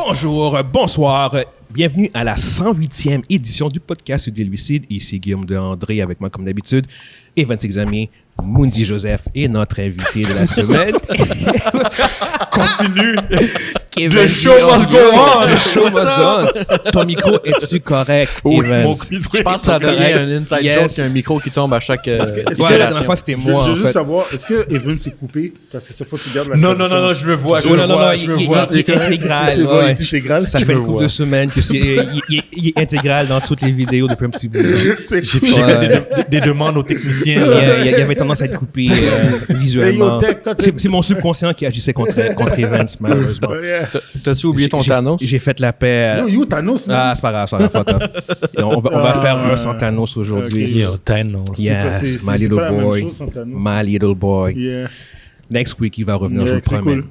Bonjour, bonsoir, bienvenue à la 108e édition du podcast des Lucides. Ici Guillaume de André avec moi comme d'habitude, Evan Exami, Mundi Joseph et notre invité de la semaine. Continue. The show must go on. The show must go on. Ton micro, es-tu correct, Oui, Evans? mon micro. Je pense que ça devrait un inside Yes. joke, un micro qui tombe à chaque. Ouais, la dernière fois, c'était moi, Je veux en juste fait. savoir, est-ce que Evan s'est coupé? Parce que cette fois, tu gardes la Non, tradition. je me vois. Non, il est intégral. C'est bon, il Ouais. est intégral. Ça fait une couple de semaines que il est intégral dans toutes les vidéos depuis un petit bout. C'est J'ai cool. fait des demandes aux techniciens. Il avait tendance à être coupé visuellement. Hey, yo, Tech, C'est mon subconscient qui agissait contre Evans, malheureusement. Yeah. T'as-tu oublié ton Thanos? J'ai fait la paix. Yo, you, Thanos, man. Ah, c'est pas grave, fuck off. Et on va faire un sans Thanos aujourd'hui. Yo, Thanos. Yes, C'est my pas little la même boy. chose sans Thanos. My little boy. Yeah. Next week, il va revenir, je Yeah, le c'est promets. cool.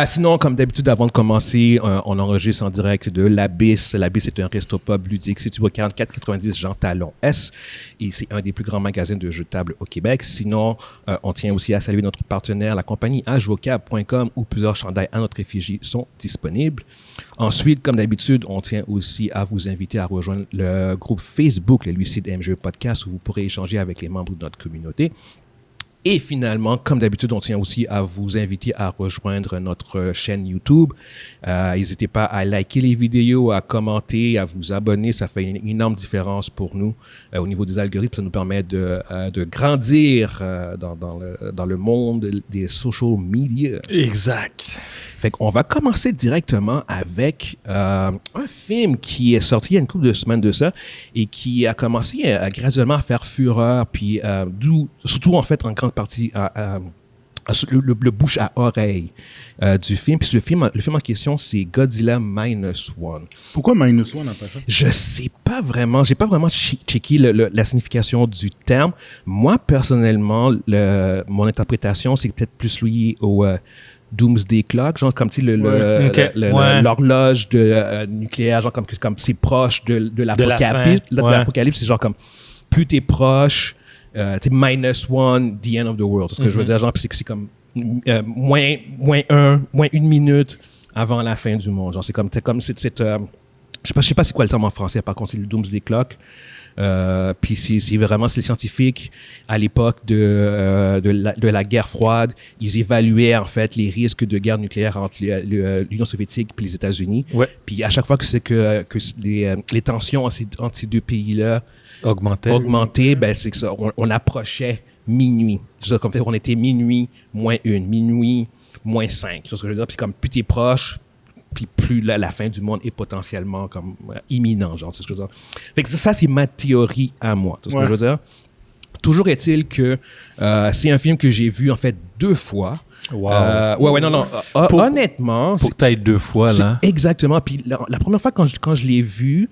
Sinon, comme d'habitude, avant de commencer, on enregistre en direct de l'Abysse. L'Abysse est un resto-pub ludique situé au 4490 Jean Talon S. Et c'est un des plus grands magasins de jeux de table au Québec. Sinon, on tient aussi à saluer notre partenaire, la compagnie hvocab.com, où plusieurs chandails à notre effigie sont disponibles. Ensuite, comme d'habitude, on tient aussi à vous inviter à rejoindre le groupe Facebook, le Lucide MJE Podcast, où vous pourrez échanger avec les membres de notre communauté. Et finalement, comme d'habitude, on tient aussi à vous inviter à rejoindre notre chaîne YouTube. N'hésitez pas à liker les vidéos, à commenter, à vous abonner. Ça fait une énorme différence pour nous au niveau des algorithmes. Ça nous permet de grandir dans le monde des social media. Exact. Fait qu'on va commencer directement avec un film qui est sorti il y a une couple de semaines de ça et qui a commencé à graduellement à faire fureur, puis surtout en fait en grande partie le bouche à oreille du film. Puis le film en question, c'est Godzilla Minus One. Pourquoi Minus One après ça? Je sais pas vraiment, j'ai pas vraiment checké la signification du terme. Moi, personnellement, mon interprétation, c'est peut-être plus lié au Doomsday Clock, genre comme tu sais l'horloge nucléaire, genre comme c'est proche de l'apocalypse. De l'apocalypse, c'est genre comme plus t'es proche, t'es minus one, the end of the world. C'est ce que je veux dire, genre c'est comme moins une minute avant la fin du monde. Genre c'est comme je sais pas c'est quoi le terme en français. Par contre, c'est le Doomsday Clock. Puis c'est vraiment les scientifiques à l'époque de la guerre froide, ils évaluaient en fait les risques de guerre nucléaire entre l'Union soviétique et les États-Unis. Ouais. Puis à chaque fois que les tensions entre ces deux pays-là augmentaient, ben c'est que ça, on approchait minuit. C'est comme on était minuit moins 1, minuit moins 5. C'est ce que je veux dire. Puis comme plus t'es proche, puis plus la fin du monde est potentiellement comme imminent, genre, c'est ce que je veux dire. Fait que ça, c'est ma théorie à moi, c'est ce que je veux dire. Toujours est-il que c'est un film que j'ai vu, en fait, 2 fois. Wow. Honnêtement... Pour que t'ailles 2 fois, là. Exactement. Puis la première fois, quand je l'ai vu,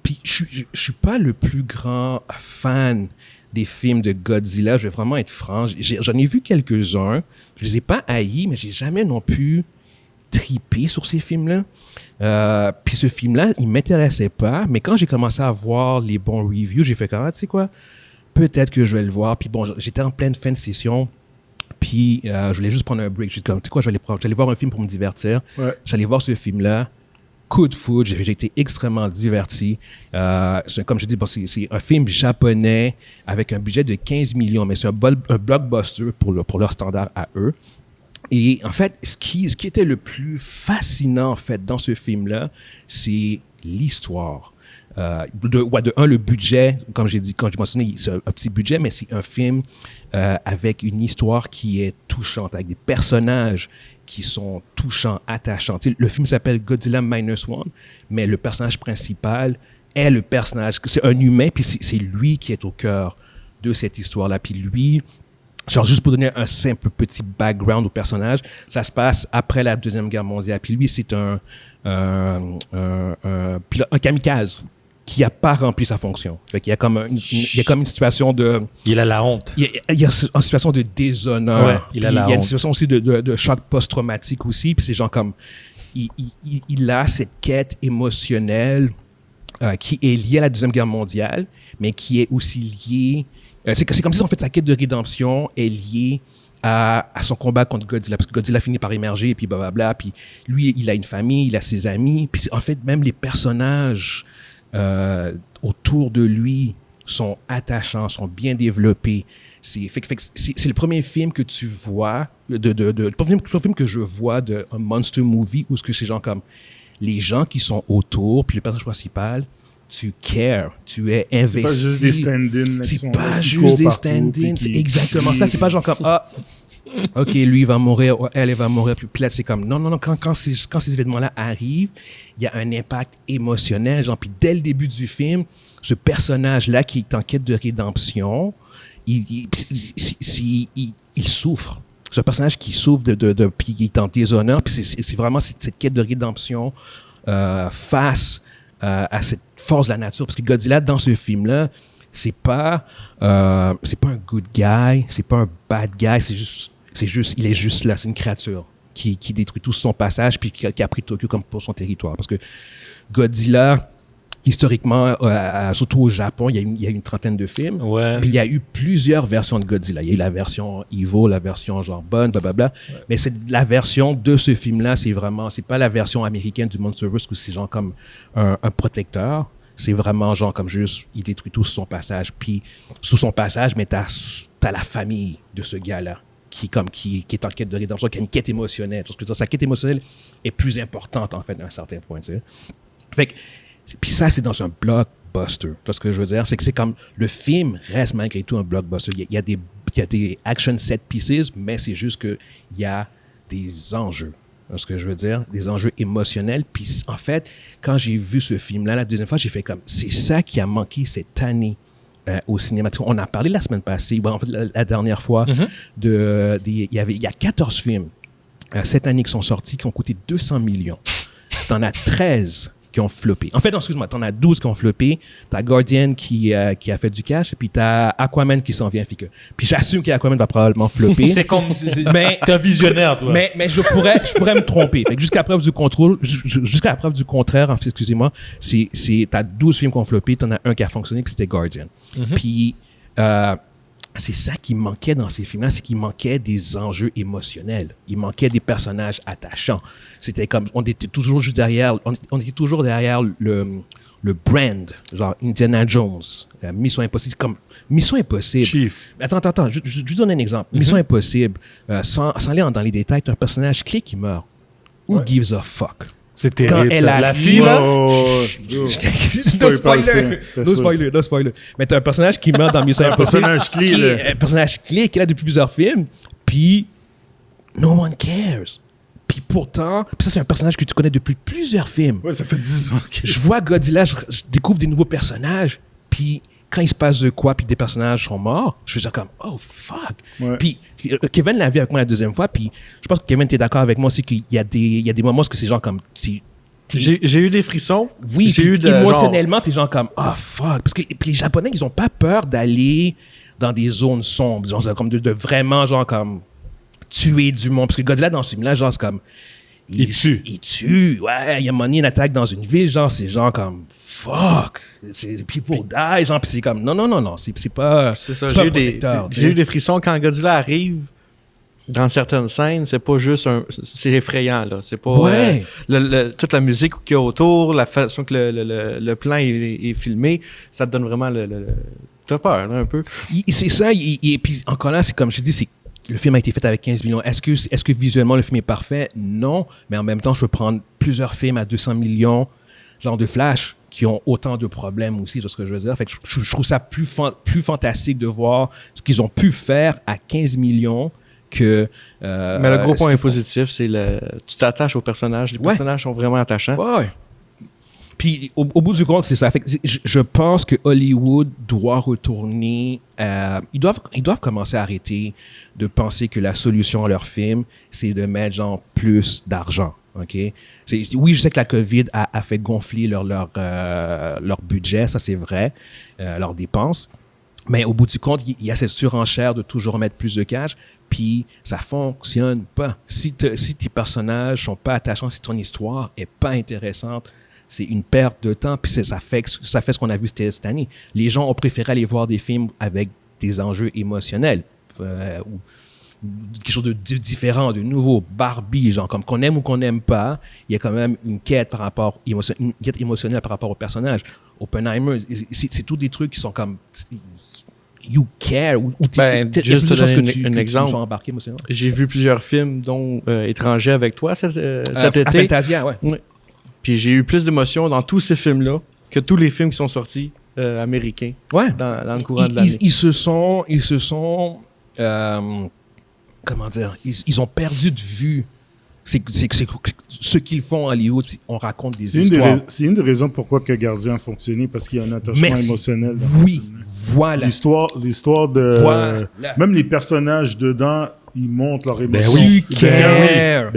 puis je suis pas le plus grand fan des films de Godzilla, je vais vraiment être franc. J'en ai vu quelques-uns. Je les ai pas haïs, mais j'ai jamais non plus trippé sur ces films-là. Puis ce film-là, il m'intéressait pas, mais quand j'ai commencé à voir les bons reviews, j'ai fait tu sais quoi, peut-être que je vais le voir. Puis bon, j'étais en pleine fin de session, puis je voulais juste prendre un break. J'ai dit comme, tu sais quoi, j'allais voir un film pour me divertir. Ouais. J'allais voir ce film-là. Coup de foudre, j'ai été extrêmement diverti. Comme je dis, c'est un film japonais avec un budget de 15 millions, mais c'est un blockbuster pour leur standard à eux. Et en fait, ce qui était le plus fascinant en fait dans ce film-là, c'est l'histoire. Le budget, comme j'ai dit, quand j'ai mentionné, c'est un petit budget, mais c'est un film avec une histoire qui est touchante, avec des personnages qui sont touchants, attachants. Tu sais, le film s'appelle Godzilla Minus One, mais le personnage principal est le personnage, c'est un humain, puis c'est lui qui est au cœur de cette histoire-là. Puis lui, genre juste pour donner un simple petit background au personnage, ça se passe après la Deuxième Guerre mondiale. Puis lui, c'est un kamikaze qui n'a pas rempli sa fonction. Fait qu'il y a comme une situation de... Il a la honte. Il y a une situation de déshonneur. Ouais, il a la honte. Il y a une situation aussi de choc post-traumatique aussi. Puis c'est genre comme... Il a cette quête émotionnelle qui est liée à la Deuxième Guerre mondiale, mais qui est aussi liée... c'est comme si, en fait, sa quête de rédemption est liée à son combat contre Godzilla, parce que Godzilla finit par émerger, puis blablabla, puis lui, il a une famille, il a ses amis, puis en fait, même les personnages autour de lui sont attachants, sont bien développés. C'est le premier film que tu vois, le premier film que je vois d'un monster movie où ce que c'est genre comme les gens qui sont autour, puis le personnage principal, tu cares, tu es investi. C'est pas juste des stand-ins. C'est pas juste des stand-ins, c'est exactement ça. C'est pas genre comme, OK, lui, il va mourir, elle va mourir. Puis là, c'est comme, non, quand ces événements-là arrivent, il y a un impact émotionnel. Genre, puis dès le début du film, ce personnage-là qui est en quête de rédemption, il souffre. C'est un personnage qui souffre puis il est en déshonneur. Puis c'est vraiment cette quête de rédemption face à cette force de la nature. Parce que Godzilla, dans ce film-là, c'est pas un good guy, c'est pas un bad guy, il est juste là, c'est une créature qui détruit tout son passage puis qui a pris Tokyo comme pour son territoire. Parce que Godzilla, historiquement, surtout au Japon, il y a une trentaine de films. Ouais. Puis il y a eu plusieurs versions de Godzilla. Il y a eu la version evil, la version genre bonne, blablabla. Ouais. Mais la version de ce film-là, c'est pas la version américaine du Monsterverse où c'est genre comme un protecteur. C'est vraiment genre comme juste, il détruit tout sous son passage. Puis sous son passage, mais t'as la famille de ce gars-là qui est en quête de rédemption, qui a une quête émotionnelle. Parce que sa quête émotionnelle est plus importante, en fait, à un certain point. Tu sais. Fait que, puis ça, c'est dans un blockbuster. Tu vois ce que je veux dire? C'est que c'est comme, le film reste malgré tout un blockbuster. Il y a des action set pieces, mais c'est juste qu'il y a des enjeux. Tu vois ce que je veux dire? Des enjeux émotionnels. Puis en fait, quand j'ai vu ce film-là, la deuxième fois, j'ai fait comme, c'est ça qui a manqué cette année au cinéma. On a parlé la semaine passée, en fait, la dernière fois, il y a 14 films cette année qui sont sortis, qui ont coûté 200 millions. T'en as 13 qui ont floppé. En fait, non, excuse-moi, t'en as 12 qui ont floppé. T'as Guardian qui a fait du cash, puis t'as Aquaman qui s'en vient. Puis j'assume qu'Aquaman va probablement flopper. C'est comme... T'es un visionnaire, toi. Mais je pourrais me tromper. Fait que jusqu'à preuve du contraire, en fait, excusez-moi, t'as 12 films qui ont floppé, t'en as un qui a fonctionné, puis c'était Guardian. Puis c'est ça qui manquait dans ces films-là, c'est qu'il manquait des enjeux émotionnels. Il manquait des personnages attachants. C'était comme, on était toujours derrière le brand, genre Indiana Jones, Mission Impossible, comme Mission Impossible. Chief. Attends, je donne un exemple. Mission Impossible, sans aller dans les détails, t'as un personnage clé qui meurt. Who gives a fuck? C'est terrible. Quand elle la arrive, fille, là... No spoiler. Mais t'as un personnage qui meurt dans Mission Impossible. Un personnage clé qui est là depuis plusieurs films. Puis, no one cares. Puis pourtant, ça c'est un personnage que tu connais depuis plusieurs films. Ouais, ça fait 10 ans. Je vois Godzilla, je découvre des nouveaux personnages. Puis quand il se passe de quoi, puis des personnages sont morts, je suis genre comme, oh fuck. Ouais. Puis Kevin l'a vu avec moi la deuxième fois, puis je pense que Kevin, t'es d'accord avec moi aussi qu'il y a des moments où c'est genre comme... J'ai eu des frissons. Oui, émotionnellement, t'es genre comme, oh fuck. Parce que puis les Japonais, ils ont pas peur d'aller dans des zones sombres, genre comme de vraiment genre comme tuer du monde. Parce que Godzilla, dans ce film-là, genre c'est comme... Il tue. Ouais, il y a une attaque dans une ville, genre, c'est genre comme, fuck, people die, genre, pis c'est comme, non, c'est pas. C'est ça, j'ai eu des frissons quand Godzilla arrive dans certaines scènes, c'est pas juste c'est effrayant, là. C'est pas. Toute la musique qu'il y a autour, la façon que le plan est filmé, ça te donne vraiment t'as peur, là, un peu. C'est ça, et puis encore là, c'est comme je dis, le film a été fait avec 15 millions. Est-ce que visuellement, le film est parfait? Non. Mais en même temps, je peux prendre plusieurs films à 200 millions, genre de Flash, qui ont autant de problèmes aussi, c'est ce que je veux dire. Fait que je trouve ça plus fantastique de voir ce qu'ils ont pu faire à 15 millions que... mais le gros point positif, c'est tu t'attaches aux personnages. Les personnages sont vraiment attachants. Ouais. Puis, au bout du compte, c'est ça. Fait que je pense que Hollywood doit retourner... Ils doivent commencer à arrêter de penser que la solution à leur film, c'est de mettre genre plus d'argent. OK? Oui, je sais que la COVID a fait gonfler leur budget, ça c'est vrai, leurs dépenses. Mais au bout du compte, il y a cette surenchère de toujours mettre plus de cash, puis ça fonctionne pas. Si tes personnages sont pas attachants, si ton histoire est pas intéressante, c'est une perte de temps, puis ça fait ce qu'on a vu cette année. Les gens ont préféré aller voir des films avec des enjeux émotionnels. quelque chose de différent, de nouveau. Barbie, genre, comme qu'on aime ou qu'on n'aime pas, il y a quand même une quête une quête émotionnelle par rapport au personnage. Oppenheimer, c'est tous des trucs qui sont comme... You care. Juste te donner un tu exemple. sois embarqué émotionnellement. J'ai vu plusieurs films, dont Étranger avec toi cet été. Fantasia, ouais. Oui. Puis j'ai eu plus d'émotions dans tous ces films-là que tous les films qui sont sortis américains Ouais. dans le courant de l'année. Ils se sont comment dire, ils ont perdu de vue ce qu'ils font à Hollywood, puis on raconte des histoires. C'est une des raisons pourquoi que Gardien a fonctionné, parce qu'il y a un attachement émotionnel. Oui, voilà. L'histoire de... Voilà. Même les personnages dedans, ils montrent leur émotion. oui. Tu cares.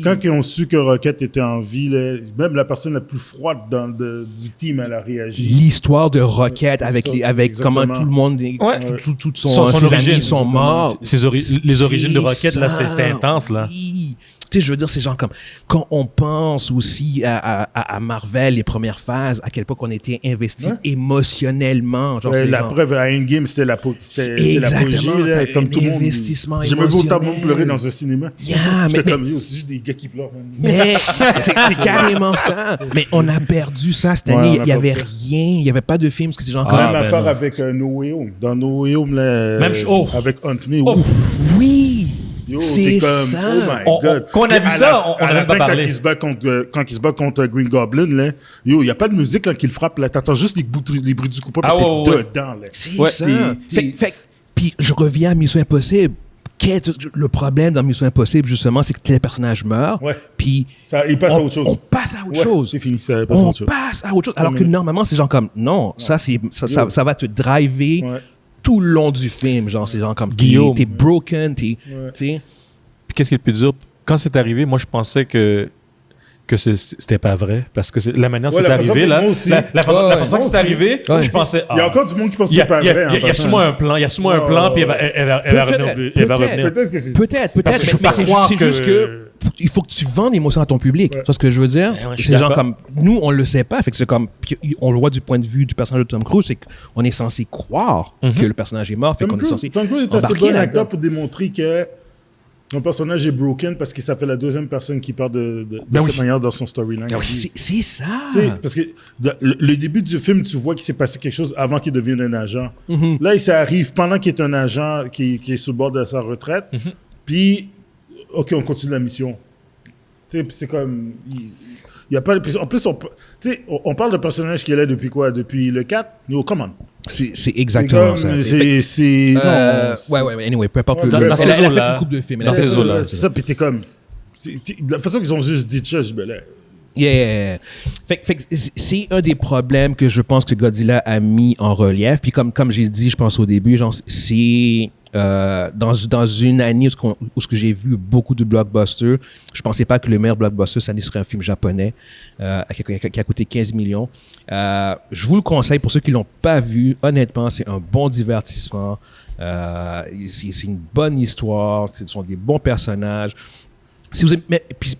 Quand ils ont su que Rocket était en vie, là, même la personne la plus froide du team, elle a réagi. L'histoire de Rocket avec exactement. comment tout le monde, Son ses origine, amis sont morts. Les origines de Rocket, C'est là, ça, c'était intense, là. Oui. Tu sais, je veux dire, c'est genre comme quand on pense aussi à Marvel, les premières phases, à quel point on était investi émotionnellement. Genre, La preuve, à Endgame, c'était l'apogée, là, comme tout le monde. Investissement J'ai même vu autant de monde émotionnel. pleurer dans un cinéma. Yeah, J'étais comme, c'est juste des gars qui pleurent. Mais c'est carrément ça. Mais on a perdu ça cette année. Il n'y avait rien. Il n'y avait pas de film. Parce que c'est genre Même comme... affaire avec No Way Home. Dans No Way Home, là, Même avec Hunt Me. Oui. Yo, C'est t'es comme, ça. oh my God. Quand on a vu ça, on à a la même pas fin, parlé. quand il se bat contre Green Goblin, là, yo, il n'y a pas de musique là, qui le frappe. Là. T'entends juste les bruits du coupable, Ah, t'es ouais. dedans. Là. C'est ça. Puis je reviens à Mission Impossible. Le problème dans Mission Impossible, justement, c'est que les personnages meurent. Ouais. Puis Il passe à autre chose. on passe à autre Ouais, chose. c'est fini, ça passe à On autre chose. passe à autre chose. Alors que normalement, c'est genre comme, non, ça va te driver Ouais. tout le long du film. Genre, c'est genre comme, Guillaume. t'es broken, tu sais. Puis qu'est-ce qui est le plus dur? Quand c'est arrivé, moi, je pensais que c'était pas vrai. Parce que la manière dont Ouais, c'est la façon arrivé, que là, moi aussi. la façon que c'est arrivé, Ouais. je pensais... Il y a encore du monde qui pense que c'est pas vrai. Il y a sûrement un plan. Il y a sûment un plan, puis elle va revenir. Peut-être que c'est... Peut-être, Parce que je peux mais pas croire c'est que- juste que il faut que tu vendes l'émotion à ton public. Ouais. Tu vois ce que je veux dire? je suis C'est genre d'accord. comme, nous, on le sait pas. Fait que c'est comme, puis on le voit du point de vue du personnage de Tom Cruise, c'est qu'on est censé croire que le personnage est mort. Fait qu'on est censé Tom Cruise est assez embarquer bon là-dedans. acteur pour démontrer que son personnage est broken parce que ça fait la deuxième personne qui parle de cette manière dans son storyline. C'est ça. Tu sais, parce que le début du film, tu vois qu'il s'est passé quelque chose avant qu'il devienne un agent. Là, ça arrive pendant qu'il est un agent qui est sur le bord de sa retraite. Puis, OK, on continue la mission. Tu sais, puis c'est comme... Il y a pas, en plus, on parle de personnage qui est là depuis quoi? Depuis le 4? No, come on. C'est exactement ça. Ouais, anyway, peu importe. Ouais, Elle peu a importe. fait une couple de films. Dans ces eaux-là. C'est ça, puis t'es comme... La façon qu'ils ont juste dit ça, je me l'ai... Yeah. Fait que c'est un des problèmes que je pense que Godzilla a mis en relief. Puis comme j'ai dit, je pense au début, genre, c'est dans une année où ce que j'ai vu beaucoup de blockbusters, je pensais pas que le meilleur blockbuster, ça serait un film japonais qui a coûté 15 millions. Je vous le conseille pour ceux qui l'ont pas vu. Honnêtement, c'est un bon divertissement. C'est une bonne histoire. Ce sont des bons personnages. Si vous êtes, puis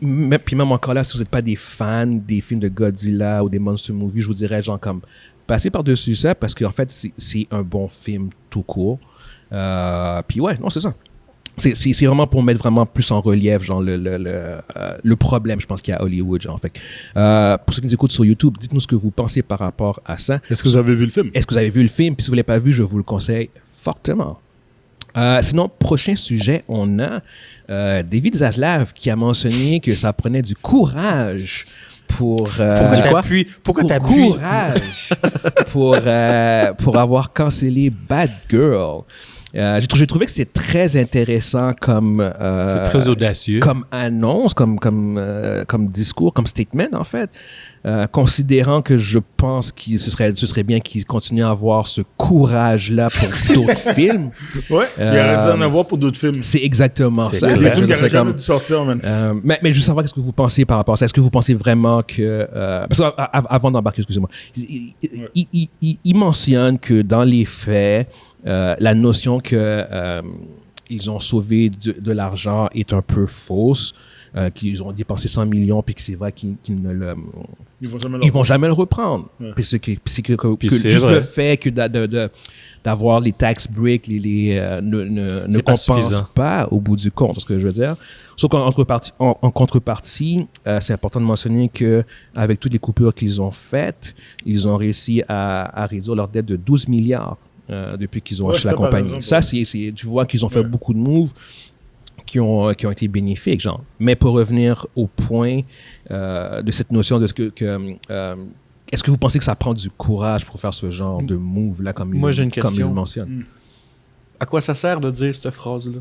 même encore là, si vous n'êtes pas des fans des films de Godzilla ou des monster movies, je vous dirais genre comme passez par-dessus ça parce qu'en fait, c'est un bon film tout court. Puis ouais, non, c'est ça. C'est vraiment pour mettre vraiment plus en relief genre le problème, je pense, qu'il y a à Hollywood. Genre. Fait que, pour ceux qui nous écoutent sur YouTube, dites-nous ce que vous pensez par rapport à ça. Est-ce que vous avez vu le film? Est-ce que vous avez vu le film? Puis si vous ne l'avez pas vu, je vous le conseille fortement. Sinon, prochain sujet, on a David Zaslav qui a mentionné que ça prenait du courage pour courage pour avoir cancellé Bad Girl. J'ai trouvé que c'était très intéressant comme C'est très audacieux. comme annonce, comme discours, comme statement en fait, considérant que je pense que ce serait bien qu'il continue à avoir ce courage-là pour d'autres films. Ouais, il aurait dû en avoir pour d'autres films. C'est exactement ça. Des Fait que films qui c'est n'auraient jamais comme- dû sortir, man. mais je veux savoir qu'est-ce que vous pensez par rapport à ça. Est-ce que vous pensez vraiment que... parce qu'avant d'embarquer, excusez-moi, il mentionne que dans les faits, la notion que ils ont sauvé de l'argent est un peu fausse, qu'ils ont dépensé 100 millions puis que c'est vrai qu'ils ne Ils vont jamais le reprendre. Ouais. Puis c'est que c'est juste vrai. le fait que d'avoir les tax breaks ne C'est pas compense suffisant. pas au bout du compte, c'est ce que je veux dire. Sauf qu'en contrepartie, c'est important de mentionner qu'avec toutes les coupures qu'ils ont faites, ils ont réussi à réduire leur dette de 12 milliards depuis qu'ils ont acheté la ça, par compagnie. exemple, Ça, tu vois qu'ils ont fait beaucoup de moves qui ont été bénéfiques, genre. Mais pour revenir au point de cette notion de ce que est-ce que vous pensez que ça prend du courage pour faire ce genre de move-là, comme Moi, j'ai une comme il question. le mentionne? À quoi ça sert de dire cette phrase-là?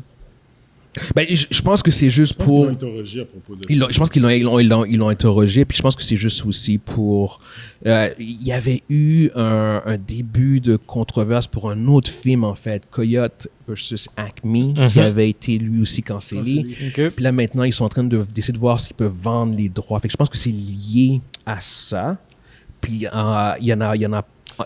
Ben, je pense que c'est juste Je pense qu'ils pour... l'ont interrogé à propos de ça. Je pense qu'ils l'ont interrogé, puis je pense que c'est juste aussi pour... Il y avait eu un début de controverse pour un autre film, en fait, Coyote versus Acme, qui avait été lui aussi cancellé. OK. Puis là, maintenant, ils sont en train d'essayer de voir s'ils peuvent vendre les droits. Fait que je pense que c'est lié à ça. Puis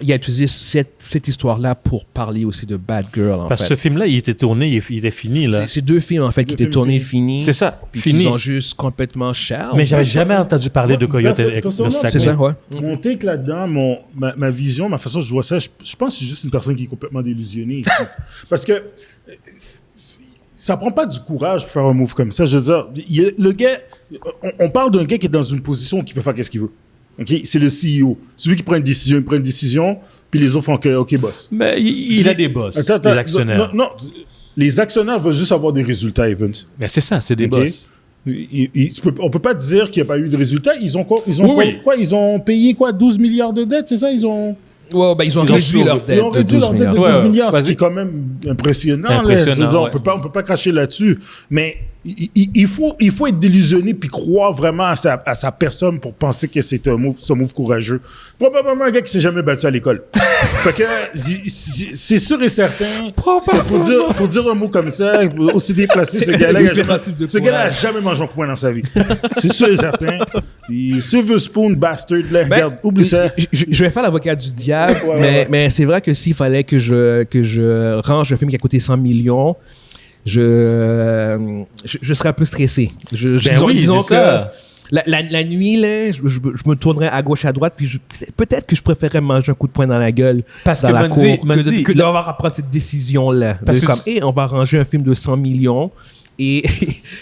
il a utilisé cette histoire-là pour parler aussi de Bad Girl, en Parce que fait. ce film-là, il était tourné, il était fini, là. C'est deux films, en fait, qui étaient tournés finis. C'est ça, Puis fini. ils ont juste complètement cher. Mais j'avais jamais entendu parler de Coyote Personnellement, versus C'est ça, Acme. ouais. Mon take là-dedans, ma vision, ma façon dont je vois ça, je pense que c'est juste une personne qui est complètement délusionnée. Parce que ça prend pas du courage pour faire un move comme ça. Je veux dire, le gars, on parle d'un gars qui est dans une position qui peut faire ce qu'il veut. Okay? C'est le CEO. Celui qui prend une décision, il prend une décision, puis les autres font que, OK, boss. Mais il a des boss, Attends, des actionnaires. Non, les actionnaires veulent juste avoir des résultats, Evans. Mais c'est ça, c'est des Ok. boss. On peut pas dire qu'il n'y a pas eu de résultats. Ils ont quoi? Oui. Ils ont payé quoi? 12 milliards de dettes, c'est ça? Ils ont Ils ont réduit leur dette ils ont de réduit 12 leur dette de milliards. 12 Ouais, milliards, ce vas-y. qui est quand même impressionnant. Impressionnant, Je veux dire, ouais. on peut pas cracher là-dessus. Mais il faut être délusionné puis croire vraiment à sa personne pour penser que c'est un move courageux. Probablement un gars qui s'est jamais battu à l'école. Fait que c'est sûr et certain que pour dire un mot comme ça, aussi déplacé, ce gars-là, différents types de ce gars-là a courage. jamais mangé un point dans sa vie. C'est sûr et certain. Silver Spoon bastard, là, regarde, oublie ça. Je vais faire l'avocat du diable, Ouais. mais c'est vrai que s'il fallait que je range un film qui a coûté 100 millions, je serais un peu stressé. Disons c'est ça. La nuit, là, je me tournerais à gauche, à droite, puis peut-être que je préférerais manger un coup de poing dans la gueule Parce dans que la Mondi- cour Mondi, que d'avoir à prendre cette décision-là. Parce que Comme, on va ranger un film de 100 millions et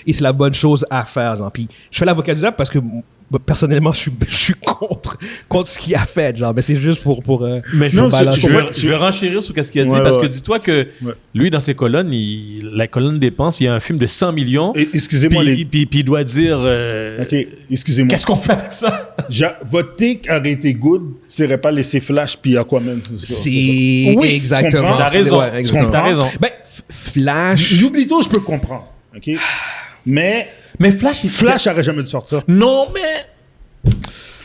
c'est la bonne chose à faire. Genre. Puis je fais l'avocat du diable parce que personnellement, je suis contre ce qu'il a fait. Genre. Mais c'est juste pour Mais Non, balancer. je vais renchérir sur ce qu'il a dit Ouais, parce que ouais. dis-toi que Ouais. lui, dans ses colonnes, la colonne dépenses, il y a un film de 100 millions. Et- excusez-moi, Puis il doit dire OK, excusez-moi. qu'est-ce qu'on fait avec ça? Votre take aurait été good, serait pas laissé Flash puis Aquaman. C'est Oui, exactement. tu comprends? T'as raison. Ouais, exactement. T'as raison. Ben, Flash. Yublito, je peux comprendre. OK? Mais Mais Flash, Flash aurait jamais dû sortir. Non, mais.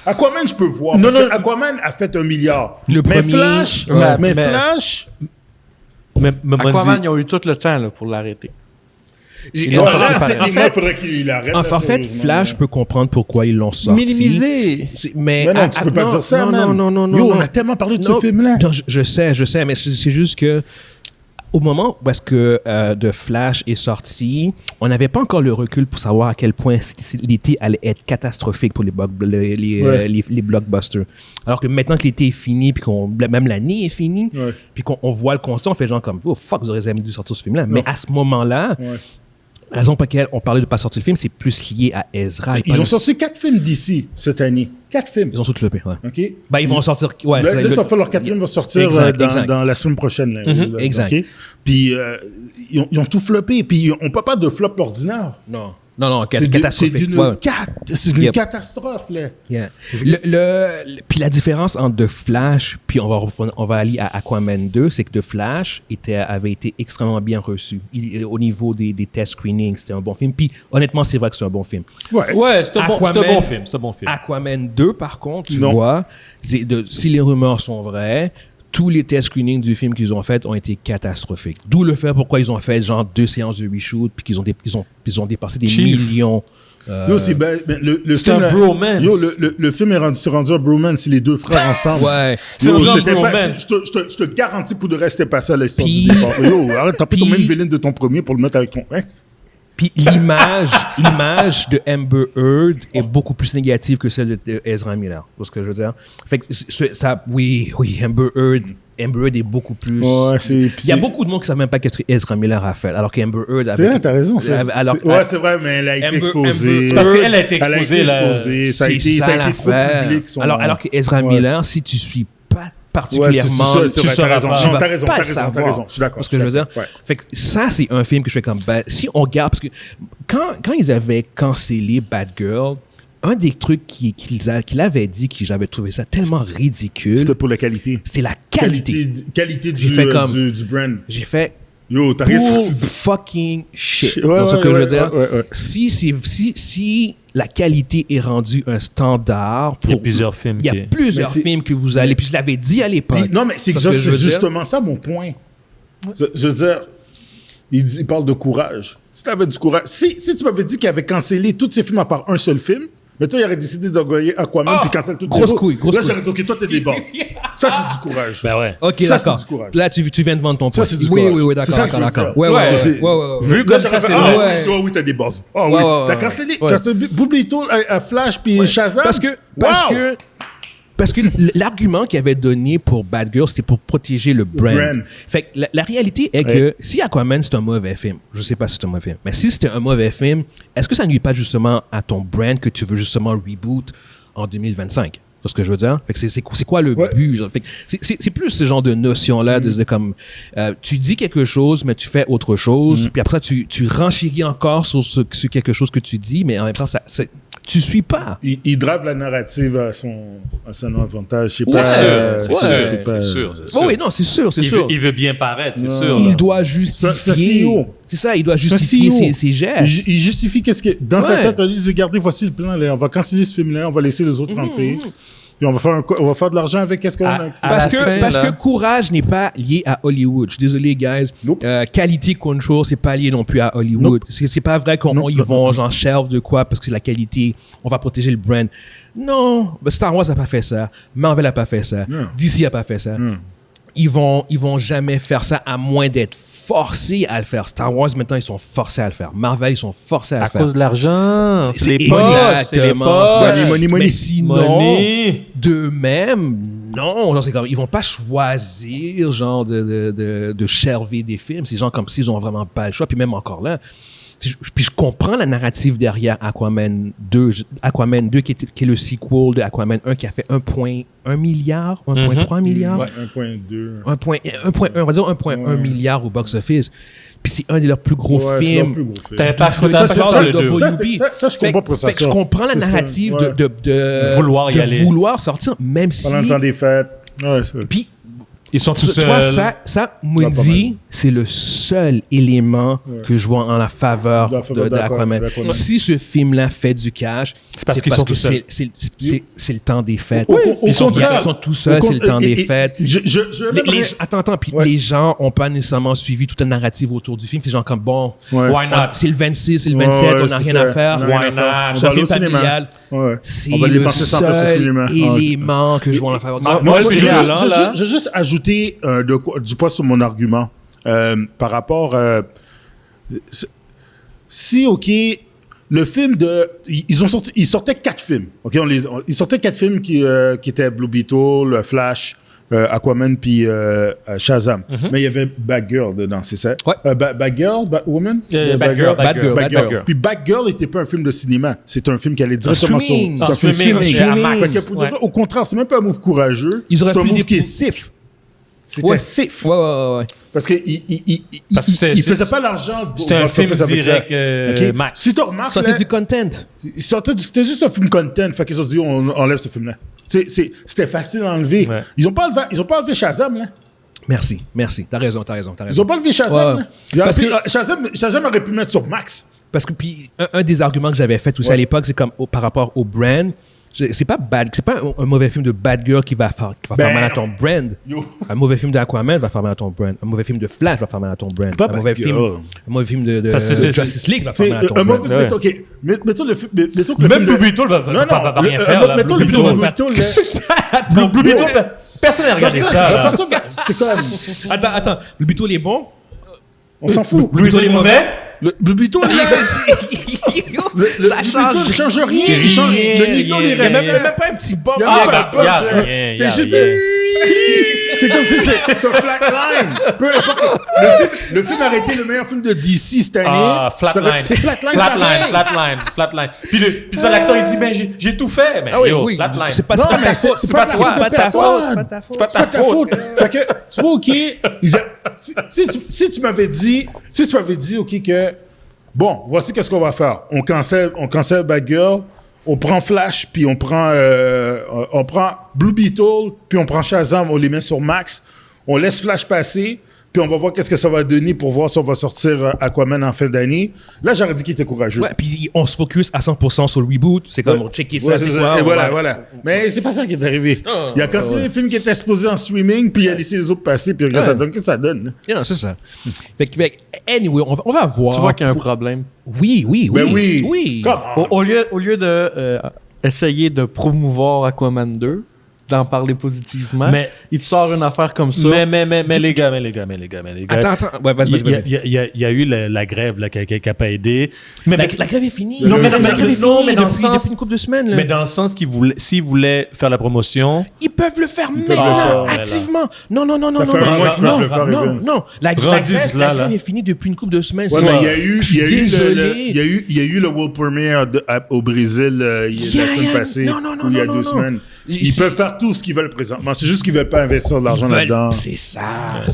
Aquaman, je peux voir. Non, parce non. que Aquaman a fait 1 milliard. Le mais premier, Flash, ouais. mais Mais- Flash, Mais Aquaman, Mondi- ils ont eu tout le temps là, pour l'arrêter. Ils l'ont l'ont sorti sorti pareil. pareil. il faudrait qu'il arrête. En là, fait, sérieusement. Flash peut comprendre pourquoi ils l'ont sorti. minimiser. Mais Mais non, tu peux pas dire ça, man. non. Yo, non. on a tellement parlé de Non, ce film-là. non, je sais, mais c'est juste que au moment où est-ce que The Flash est sorti, on n'avait pas encore le recul pour savoir à quel point l'été allait être catastrophique pour les blockbusters. Alors que maintenant que l'été est fini, puis même l'année est finie, Ouais. puis qu'on voit le constat, on fait genre comme « Oh fuck, vous auriez jamais dû sortir ce film-là ». Mais à ce moment-là, Ouais. la raison pour laquelle on parlait de ne pas sortir le film, c'est plus lié à Ezra. Ils ont sorti 4 films d'ici cette année. 4 films. Ils ont tout flopé, ouais. OK? Ben, ils vont en sortir... Ouais, Là, ça fait leur 4e va sortir Exact. dans la semaine prochaine. Là, Mhm, là, exact. OK? Puis ils ont tout floppé. Puis on peut pas de flop ordinaire. Non, C'est catastrophique. d'une Ouais. Yep. catastrophe, là. Yeah. Puis la différence entre The Flash, puis on va aller à Aquaman 2, c'est que The Flash avait été extrêmement bien reçu. Au niveau des test screenings, c'était un bon film. Puis honnêtement, c'est vrai que c'est un bon film. Ouais, c'est un bon Aquaman- film. C'est un bon film. Aquaman 2, par contre, tu Non. vois, si les rumeurs sont vraies, tous les test screenings du film qu'ils ont fait ont été catastrophiques. D'où le fait pourquoi ils ont fait genre 2 séances de reshoot, puis qu'ils ont dépassé des Chief. millions. Yo, c'est le C'est film, un bromance. Yo, le film s'est rendu un bromance, c'est les deux frères ensemble. Ouais. C'est Yo, rendu un c'était pas- bromance. je te garantis pour de reste, c'était pas ça l'histoire Puis- du départ. Yo, arrête, t'as pris ton puis- même villain de ton premier pour le mettre avec ton... Hein? Puis l'image de Amber Heard est beaucoup plus négative que celle de Ezra Miller. C'est ce que je veux dire. Fait que oui, Amber Heard est beaucoup plus. Ouais, il y a beaucoup de monde qui ne savent même pas qu'est-ce que Ezra Miller a fait, alors qu'Amber Heard avait. C'est vrai, t'as raison. C'est vrai, mais elle a été exposée. C'est parce qu'elle a été exposée. Ça a été trop public. Alors que Ezra Miller, si tu suis pas particulièrement, tu sauras pas. Tu vas pas savoir. raison. Je suis d'accord. Ce que je veux dire. Ouais. Fait que ça, c'est un film que je fais comme si on regarde, parce que quand ils avaient cancellé Bad Girl, un des trucs qu'il avait dit, que j'avais trouvé ça tellement ridicule. C'était pour la qualité. C'est la qualité. Qualité du brand. J'ai fait. Yo, t'as rien sorti. Fucking shit. Ouais, Donc, ce que je veux dire, ouais. Si la qualité est rendue un standard pour. Il y a plusieurs films. Il y a plusieurs films que vous allez. Puis je l'avais dit à l'époque. Non, mais c'est justement ça mon point. Je veux dire, il parle de courage. Si tu avais du courage. Si tu m'avais dit qu'il avait cancellé tous ses films à part un seul film, mais toi, il aurait décidé d'envoyer Aquaman puis canceller toutes les autres. Là, j'aurais dit, OK, toi, t'es des boss. Ça, c'est du courage. Ben ouais. OK, ça, d'accord. c'est du courage. Là, tu viens de vendre ton point. Ça, c'est du courage. Oui, d'accord. Ouais. Vu comme ça, c'est vrai. Oui, t'as des boss. Oh oui. T'as cancellé Bublito, Flash puis Shazam. Parce que l'argument qu'il avait donné pour Bad Girl, c'était pour protéger le brand. Fait que la réalité est que si Aquaman, c'est un mauvais film, je sais pas si c'est un mauvais film, mais si c'était un mauvais film, est-ce que ça nuit pas justement à ton brand que tu veux justement reboot en 2025? C'est ce que je veux dire. Fait que c'est quoi le but? Genre? Fait que c'est plus ce genre de notion-là, de comme tu dis quelque chose, mais tu fais autre chose, puis après tu renchéris encore sur quelque chose que tu dis, mais en même temps, tu suis pas. Il drive la narrative à son avantage. C'est sûr. Oui, non, c'est sûr. Il veut bien paraître, c'est sûr. Il doit justifier. C'est ça, il doit justifier ses gestes. Il justifie qu'est-ce que. Dans sa tête, il dit regardez, voici le plan. Là, on va canceller ce film-là, on va laisser les autres rentrer. Puis on va faire de l'argent avec qu'est-ce qu'on a. Parce que courage n'est pas lié à Hollywood. Je suis désolé, guys. Nope. Quality control, c'est pas lié non plus à Hollywood. Nope. C'est pas vrai qu'ils vont genre shelve de quoi parce que c'est la qualité. On va protéger le brand. Non, Star Wars n'a pas fait ça. Marvel n'a pas fait ça. DC n'a pas fait ça. Ils vont jamais faire ça à moins d'être forcés à le faire. Star Wars, maintenant, ils sont forcés à le faire. Marvel, ils sont forcés à le faire. À cause de l'argent. C'est exactement ça. Money. Mais sinon, d'eux-mêmes, non. Genre, c'est comme, ils vont pas choisir, genre, de shelver des films. C'est genre comme s'ils ont vraiment pas le choix. Puis même encore là, puis je comprends la narrative derrière Aquaman 2. Aquaman 2 qui est le sequel de Aquaman 1 qui a fait 1,1 milliard, 1,3 milliard. Ouais, 1,2. 1,1, on va dire 1,1 milliard au box-office. Puis c'est un de leurs plus gros films. T'avais pas choisi ça, je comprends pas ça. Je comprends la narrative de vouloir sortir, même si... Pendant le temps des fêtes. Puis, ils sont tous tu vois, ça me dit, c'est le seul élément que je vois en la faveur d'Aquaman. Si ce film-là fait du cash, c'est parce qu'ils sont tous seuls. C'est le temps des fêtes. Ils sont tous seuls, c'est le temps des fêtes. Attends, puis les gens n'ont pas nécessairement suivi toute la narrative autour du film. C'est genre comme, bon, why not? C'est le 26, c'est le 27, on n'a rien à faire. Why not? C'est un film familial. C'est le seul élément que je vois en la faveur. Moi, je vais juste ajouter du poids sur mon argument par rapport si le film ils sortaient 4 films, ils sortaient 4 films qui étaient Blue Beetle, Flash, Aquaman puis Shazam. Mais il y avait Batgirl dedans, c'est ça? Ouais. Batgirl, Batwoman? Batgirl. Puis Batgirl n'était pas un film de cinéma. C'est un film qui allait directement sur... C'est un film streaming. Au contraire, c'est même pas un move courageux. C'est un move qui est safe. C'était safe. Ouais. Parce qu'il faisait pas l'argent. C'était un film direct Max. Si tu remarques... C'était du content. C'était juste un film content. Fait qu'ils ont dit, on enlève ce film-là. C'était facile à enlever. Ouais. Ils ont pas enlevé Shazam, là. Merci. T'as raison. Ils ont pas enlevé Shazam, là. Parce que Shazam aurait pu mettre sur Max. Parce que puis un des arguments que j'avais fait aussi à l'époque, c'est comme par rapport au brand. C'est pas un mauvais film de Bad Girl qui va faire mal à ton brand. Un mauvais film d'Aquaman va faire mal à ton brand. Un mauvais film de Flash va faire mal à ton brand. Un mauvais film de Justice League va faire mal à ton brand. Mettons le film. Même Blue Beetle va rien faire. Mettons le film de Blue Beetle, personne n'a regardé ça. C'est comme. Attends, Blue Beetle est bon? On s'en fout. Blue Beetle est mauvais? Le Blue Beetle, Ça change. ne change rien. Le Beetle, il Il n'y a reste. même pas un petit bump. Il y a Ah, même pas de regarde, bump, là. rien, C'est y a juste. rien. C'est comme si c'est un flatline. Peu importe. Le film a été le meilleur film de DC cette année. Ah, Flatline. C'est Flatline. pareil. Flatline. Puis ça, l'acteur, il dit, ben, j'ai tout fait. Mais yo, Flatline. C'est pas Non, ta mais faute. c'est pas ta faute. C'est pas ta faute. C'est pas C'est pas ta ta faute. faute. Fait que, tu vois, OK, si tu m'avais dit, OK, que, bon, voici qu'est-ce qu'on va faire. On cancelle Bad Girl, on prend Flash, puis on prend Blue Beetle, puis on prend Shazam, on les met sur Max, on laisse Flash passer, puis on va voir qu'est-ce que ça va donner pour voir si on va sortir Aquaman en fin d'année. Là, j'aurais dit qu'il était courageux. Ouais, puis on se focus à 100% sur le reboot. C'est comme, on checker ça, Ouais, c'est c'est quoi. ça. Et on voilà, va- voilà. Mais c'est pas ça qui est arrivé. Il a cancellé les films qui étaient exposés en streaming, puis il a laissé les autres passer, puis regarde, ça donne, qu'est-ce que ça donne? Yeah, c'est ça. Fait que, anyway, on va voir. Tu vois qu'il y a un problème. Oui. Ben oui. Oui. Come on. Au lieu de essayer de promouvoir Aquaman 2, d'en parler positivement, Mais- il te sort une affaire comme ça. Mais les gars. Attends. Ouais, vas-y. Il y a eu la grève là, qui a pas aidé. Mais La grève est finie. Non, mais la grève est non, finie mais dans le depuis sens- une couple de semaines. Là. mais dans le sens s'ils voulaient faire la promotion, Ils peuvent le faire le maintenant, faire, activement. Non. Ça fait un mois qu'ils peuvent le faire, Evans. Non. La Rendis là, grève là. est finie depuis une couple de semaines. Ouais, C'est- mais il y a eu Désolé. il y a eu le World Premiere au Brésil la semaine passée, non, ou il y a non, 2 non. semaines. Ils peuvent faire tout ce qu'ils veulent présentement. C'est juste qu'ils veulent pas investir de l'argent Ils veulent- là-dedans. C'est ça.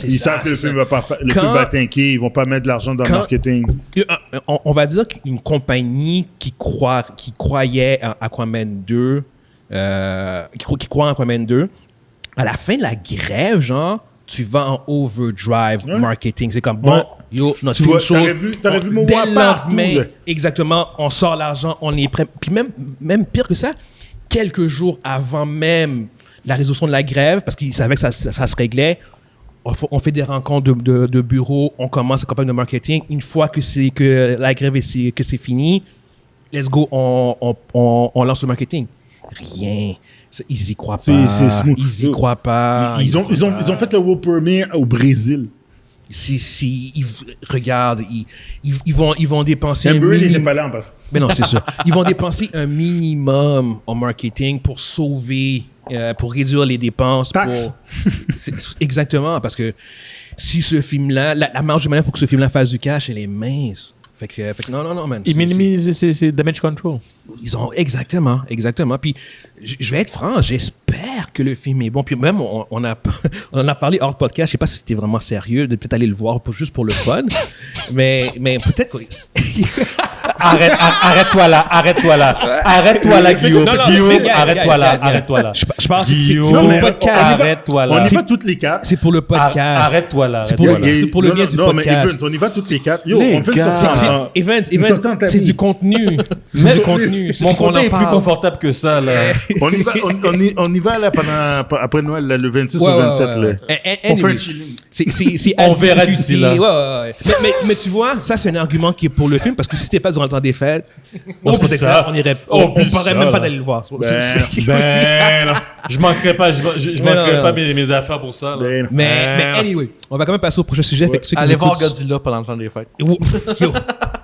Ils savent que le film va pas le film va tanker, ils vont pas mettre de l'argent dans le Quand- marketing. On va dire qu'une compagnie qui croyait en Aquaman 2, qui croit en Aquaman 2, à la fin de la grève, genre, tu vas en overdrive marketing. C'est comme, bon, Ouais. yo, notre Tu film vois, chose. t'aurais vu Momoa Dès le partout, lendemain, là. exactement, on sort l'argent, on est prêt. Puis même pire que ça, quelques jours avant même la résolution de la grève, parce qu'ils savaient que ça se réglait, on fait des rencontres de bureau, on commence la campagne de marketing. Une fois que la grève que c'est fini, let's go, on lance le marketing. Rien. Ils y croient pas. C'est smooth. Ils y croient pas. Ils ont fait le World Premiere au Brésil. Regarde, ils vont dépenser Amber n'était pas là en passant. Mais non, c'est ça. Ils vont dépenser un minimum en marketing pour sauver, pour réduire les dépenses. Taxe. Exactement, parce que si ce film-là, la marge de manœuvre pour que ce film-là fasse du cash, elle est mince. Fait que non, man. ils minimisent c'est damage control. Ils ont exactement. Puis je vais être franc, j'espère que le film est bon. Puis même on en a parlé hors podcast. Je sais pas si c'était vraiment sérieux de peut-être aller le voir juste pour le fun, mais peut-être que Arrête-toi là, Guillaume. Non, Guillaume, mais gars, arrête-toi gars. là. Je pense que c'est Guillaume, pour le on podcast. arrête-toi là. On y va toutes les 4. C'est pour le podcast. Arrête-toi là. C'est pour le bien du Non, mais podcast. Evans, on y va toutes les 4. Yo, Les on fait gars. une sortie en- Evans, sortie en c'est famille. du contenu. Mais- C'est du contenu. Mon On en côté est plus parle. confortable que ça là. On y va là après Noël, là, le 26 Ouais, ou 27. ouais, là. ouais. On fait Anyway, un chilling. c'est On verra discuter. d'ici là. Ouais. Mais tu vois, ça c'est un argument qui est pour le film parce que si c'était pas durant le temps des fêtes, dans ce Oublie contexte-là, ça. on irait, Oublie on parlerait ça, même pas là. d'aller le voir. Ben non. Je manquerai pas, je manquerai non. pas mes affaires pour ça. Là. Ben, Mais anyway, on va quand même passer au prochain sujet. Fait que ceux qui Allez nous voir écoutent- Godzilla pendant le temps des fêtes. Yo,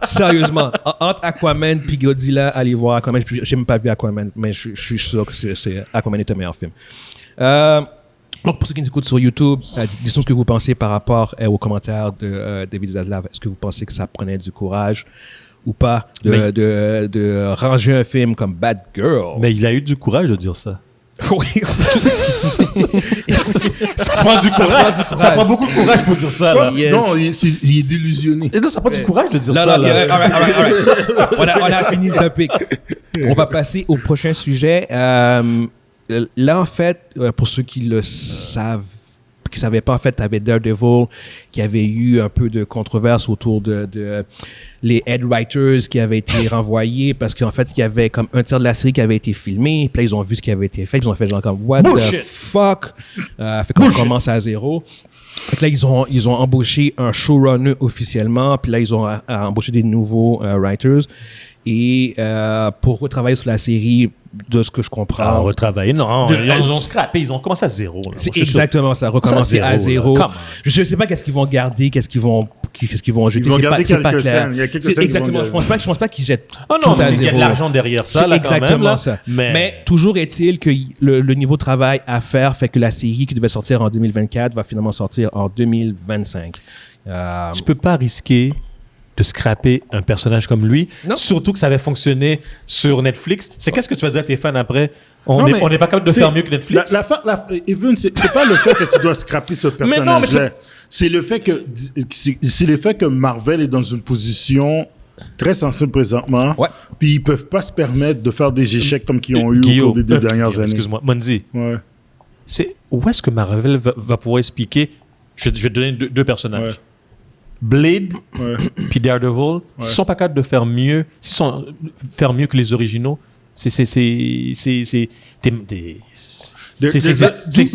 sérieusement, entre Aquaman puis Godzilla, allez voir Aquaman. J'ai même pas vu Aquaman, mais je suis sûr que Aquaman est un meilleur film. Donc, pour ceux qui nous écoutent sur YouTube, dites-nous ce que vous pensez par rapport aux commentaires de David Zaslav. Est-ce que vous pensez que ça prenait du courage ou pas de ranger un film comme Bad Girl? Mais il a eu du courage de dire ça. Oui. Ça prend du courage. Ça prend beaucoup de courage pour dire ça. Là. Non, il est délusionné. Et non, ça prend du courage de dire Non, ça. non, là. all right. On a fini le topic. On va passer au prochain sujet. Là, en fait, pour ceux qui le savent, qui ne savaient pas, en fait, tu avais Daredevil qui avait eu un peu de controverse autour de les head writers qui avaient été renvoyés parce qu'en fait, il y avait comme un tiers de la série qui avait été filmé. Puis là, ils ont vu ce qui avait été fait. Ils ont fait genre comme, what Bullshit. the fuck? Fait qu'on commence à zéro. Fait que là, ils ont embauché un showrunner officiellement, puis là, ils ont embauché des nouveaux writers. Et pour retravailler sur la série, de ce que je comprends. Ah, retravailler. Non, De- ils ont scrappé, ils ont commencé à zéro. Là. C'est Moi, je suis sûr. exactement ça, recommencer à zéro. Come on. Je ne sais pas qu'est-ce qu'ils vont garder, qu'est-ce qu'ils vont jeter. Ils vont C'est garder c'est pas quelques clair. scènes. Il y a quelques C'est scènes exactement. qu'ils vont Je pense pas qu'ils jettent Ah non, tout mais à il y a zéro. de l'argent derrière ça, C'est là, quand exactement même, là. ça. Mais- Mais toujours est-il que le niveau travail à faire fait que la série qui devait sortir en 2024 va finalement sortir en 2025. Tu peux pas risquer de scraper un personnage comme lui, Non. surtout que ça avait fonctionné sur Netflix. C'est qu'est-ce que tu vas dire à tes fans après? On Non, n'est mais pas capable de c'est- faire mieux que Netflix? Even, c'est pas le fait que tu dois scraper ce Mais non, mais personnage-là. C'est le fait que Marvel est dans une position très sensible présentement. Ouais. Puis ils peuvent pas se permettre de faire des échecs comme qu'ils ont eu au Guillaume, cours des 2 dernières années. Excuse-moi, Monzi, Ouais. c'est où est-ce que Marvel va pouvoir expliquer? Je vais te donner deux personnages. Ouais. Blade Ouais. puis Daredevil, s'ils sont pas capables de faire mieux, faire mieux que les originaux,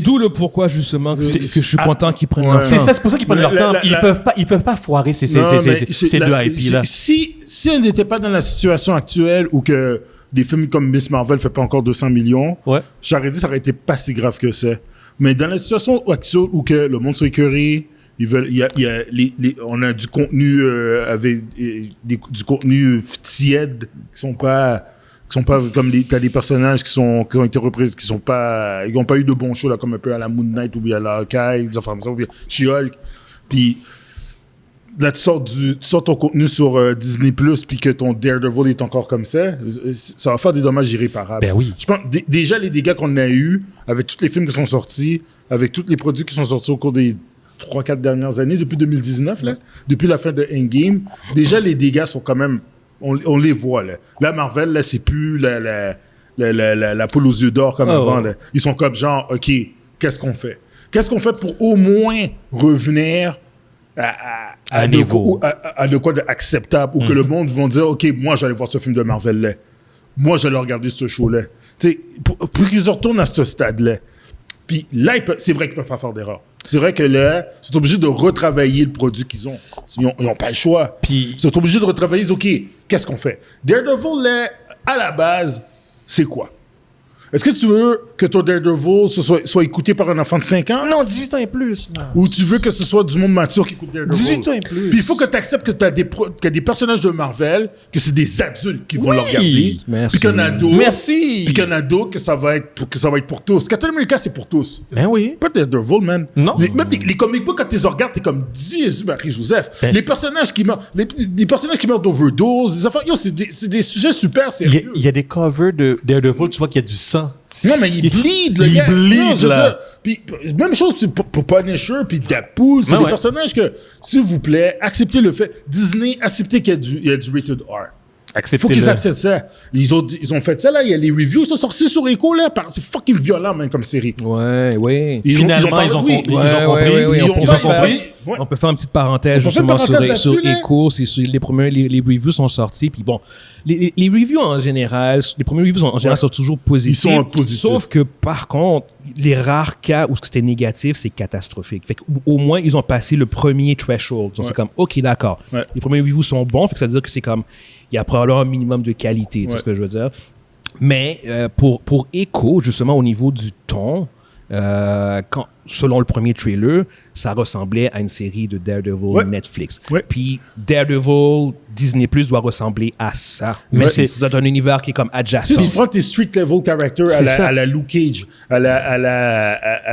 D'où le pourquoi justement que je suis content qu'ils prennent Ouais. leur c'est temps. ça, c'est pour ça qu'ils prennent leur temps. Ils peuvent pas foirer ces Non, mais deux IP là. Si elle n'était pas dans la situation actuelle où que des films comme Miss Marvel ne fait pas encore 200 millions, Ouais. j'aurais dit ça aurait été pas si grave que ça. Mais dans la situation actuelle où que le monde soit écœuré, on a du contenu du contenu tiède qui sont pas comme t'as des personnages qui ont été repris qui n'ont pas eu de bons shows là, comme un peu à la Moon Knight ou bien à la Hawkeye, des affaires comme ça, ou bien She-Hulk. Puis là tu sors ton contenu sur Disney Plus puis que ton Daredevil est encore comme ça va faire des dommages irréparables. Ben oui. Je pense déjà les dégâts qu'on a eu avec tous les films qui sont sortis, avec tous les produits qui sont sortis au cours des 3-4 dernières années, depuis 2019, là, depuis la fin de Endgame, déjà les dégâts sont quand même, on les voit. Là, Marvel, là, c'est plus la poule aux yeux d'or comme avant. Là. Ils sont comme genre, OK, qu'est-ce qu'on fait? Qu'est-ce qu'on fait pour au moins revenir à de quoi d'acceptable ou que le monde vont dire, OK, moi, j'allais voir ce film de Marvel-là. Moi, j'allais regarder ce show-là. Tu sais, pour qu'ils retournent à ce stade-là. Puis là, c'est vrai qu'ils peuvent pas faire d'erreur. C'est vrai que là, ils sont obligés de retravailler le produit qu'ils ont. Ils n'ont pas le choix. Puis Ils sont obligés de retravailler. Ils disent, OK, qu'est-ce qu'on fait? Daredevil, là, à la base, c'est quoi? Est-ce que tu veux que ton Daredevil soit écouté par un enfant de 5 ans? non, 18 ans et plus. Non. Ou tu veux que ce soit du monde mature qui écoute Daredevil? 18 ans et plus. Puis il faut que tu acceptes que tu as des personnages de Marvel, que c'est des adultes qui vont le regarder. Merci. Puis qu'il y en a d'autres. Merci. Puis qu'il y en a d'autres que ça va être pour tous. Captain America, c'est pour tous. Ben oui. Pas Daredevil, man. Non. Même les comic books, quand tu les regardes, t'es comme Jésus, Marie-Joseph. Ben. Les personnages qui meurent, des personnages qui meurent d'overdose, des affaires, yo, c'est des sujets super sérieux. Il y a des covers de Daredevil, tu vois qu'il y a du sang. Non, mais il bleed, le il gars. bleed, Non, je veux là. dire, puis, même chose pour Punisher, puis Deadpool. C'est Ouais, des ouais. personnages que, s'il vous plaît, acceptez le fait. Disney, acceptez qu'il y a du rated R. Acceptez-le. Faut qu'ils acceptent ça. Ils ont fait ça, là. Il y a les reviews qui sont sortis sur Echo, là. C'est fucking violent, même, comme série. Ouais, ouais. Finalement, ils ont compris. Ouais, ouais, ouais, Ils on ont peut compris. faire- Ouais. On peut faire une petite parenthèse On peut faire une justement parenthèse sur là-dessus, là. Echo. C'est sur les reviews sont sortis. Puis bon, les reviews en général, les premiers reviews en général sont toujours positifs. Ils sont positifs. Sauf que par contre, les rares cas où c'était négatif, c'est catastrophique. Fait au moins, ils ont passé le premier threshold. Donc, c'est comme, OK, d'accord. Ouais. Les premiers reviews sont bons. Fait que ça veut dire que c'est comme, il y a probablement un minimum de qualité. Tu sais ce que je veux dire? Mais pour Echo, justement, au niveau du ton, selon le premier trailer, ça ressemblait à une série de Daredevil Netflix. Ouais. Puis Daredevil, Disney Plus doit ressembler à ça. Mais Mais c'est- c'est un univers qui est comme adjacent. Si tu prends tes street level characters C'est ça. à la Luke Cage, à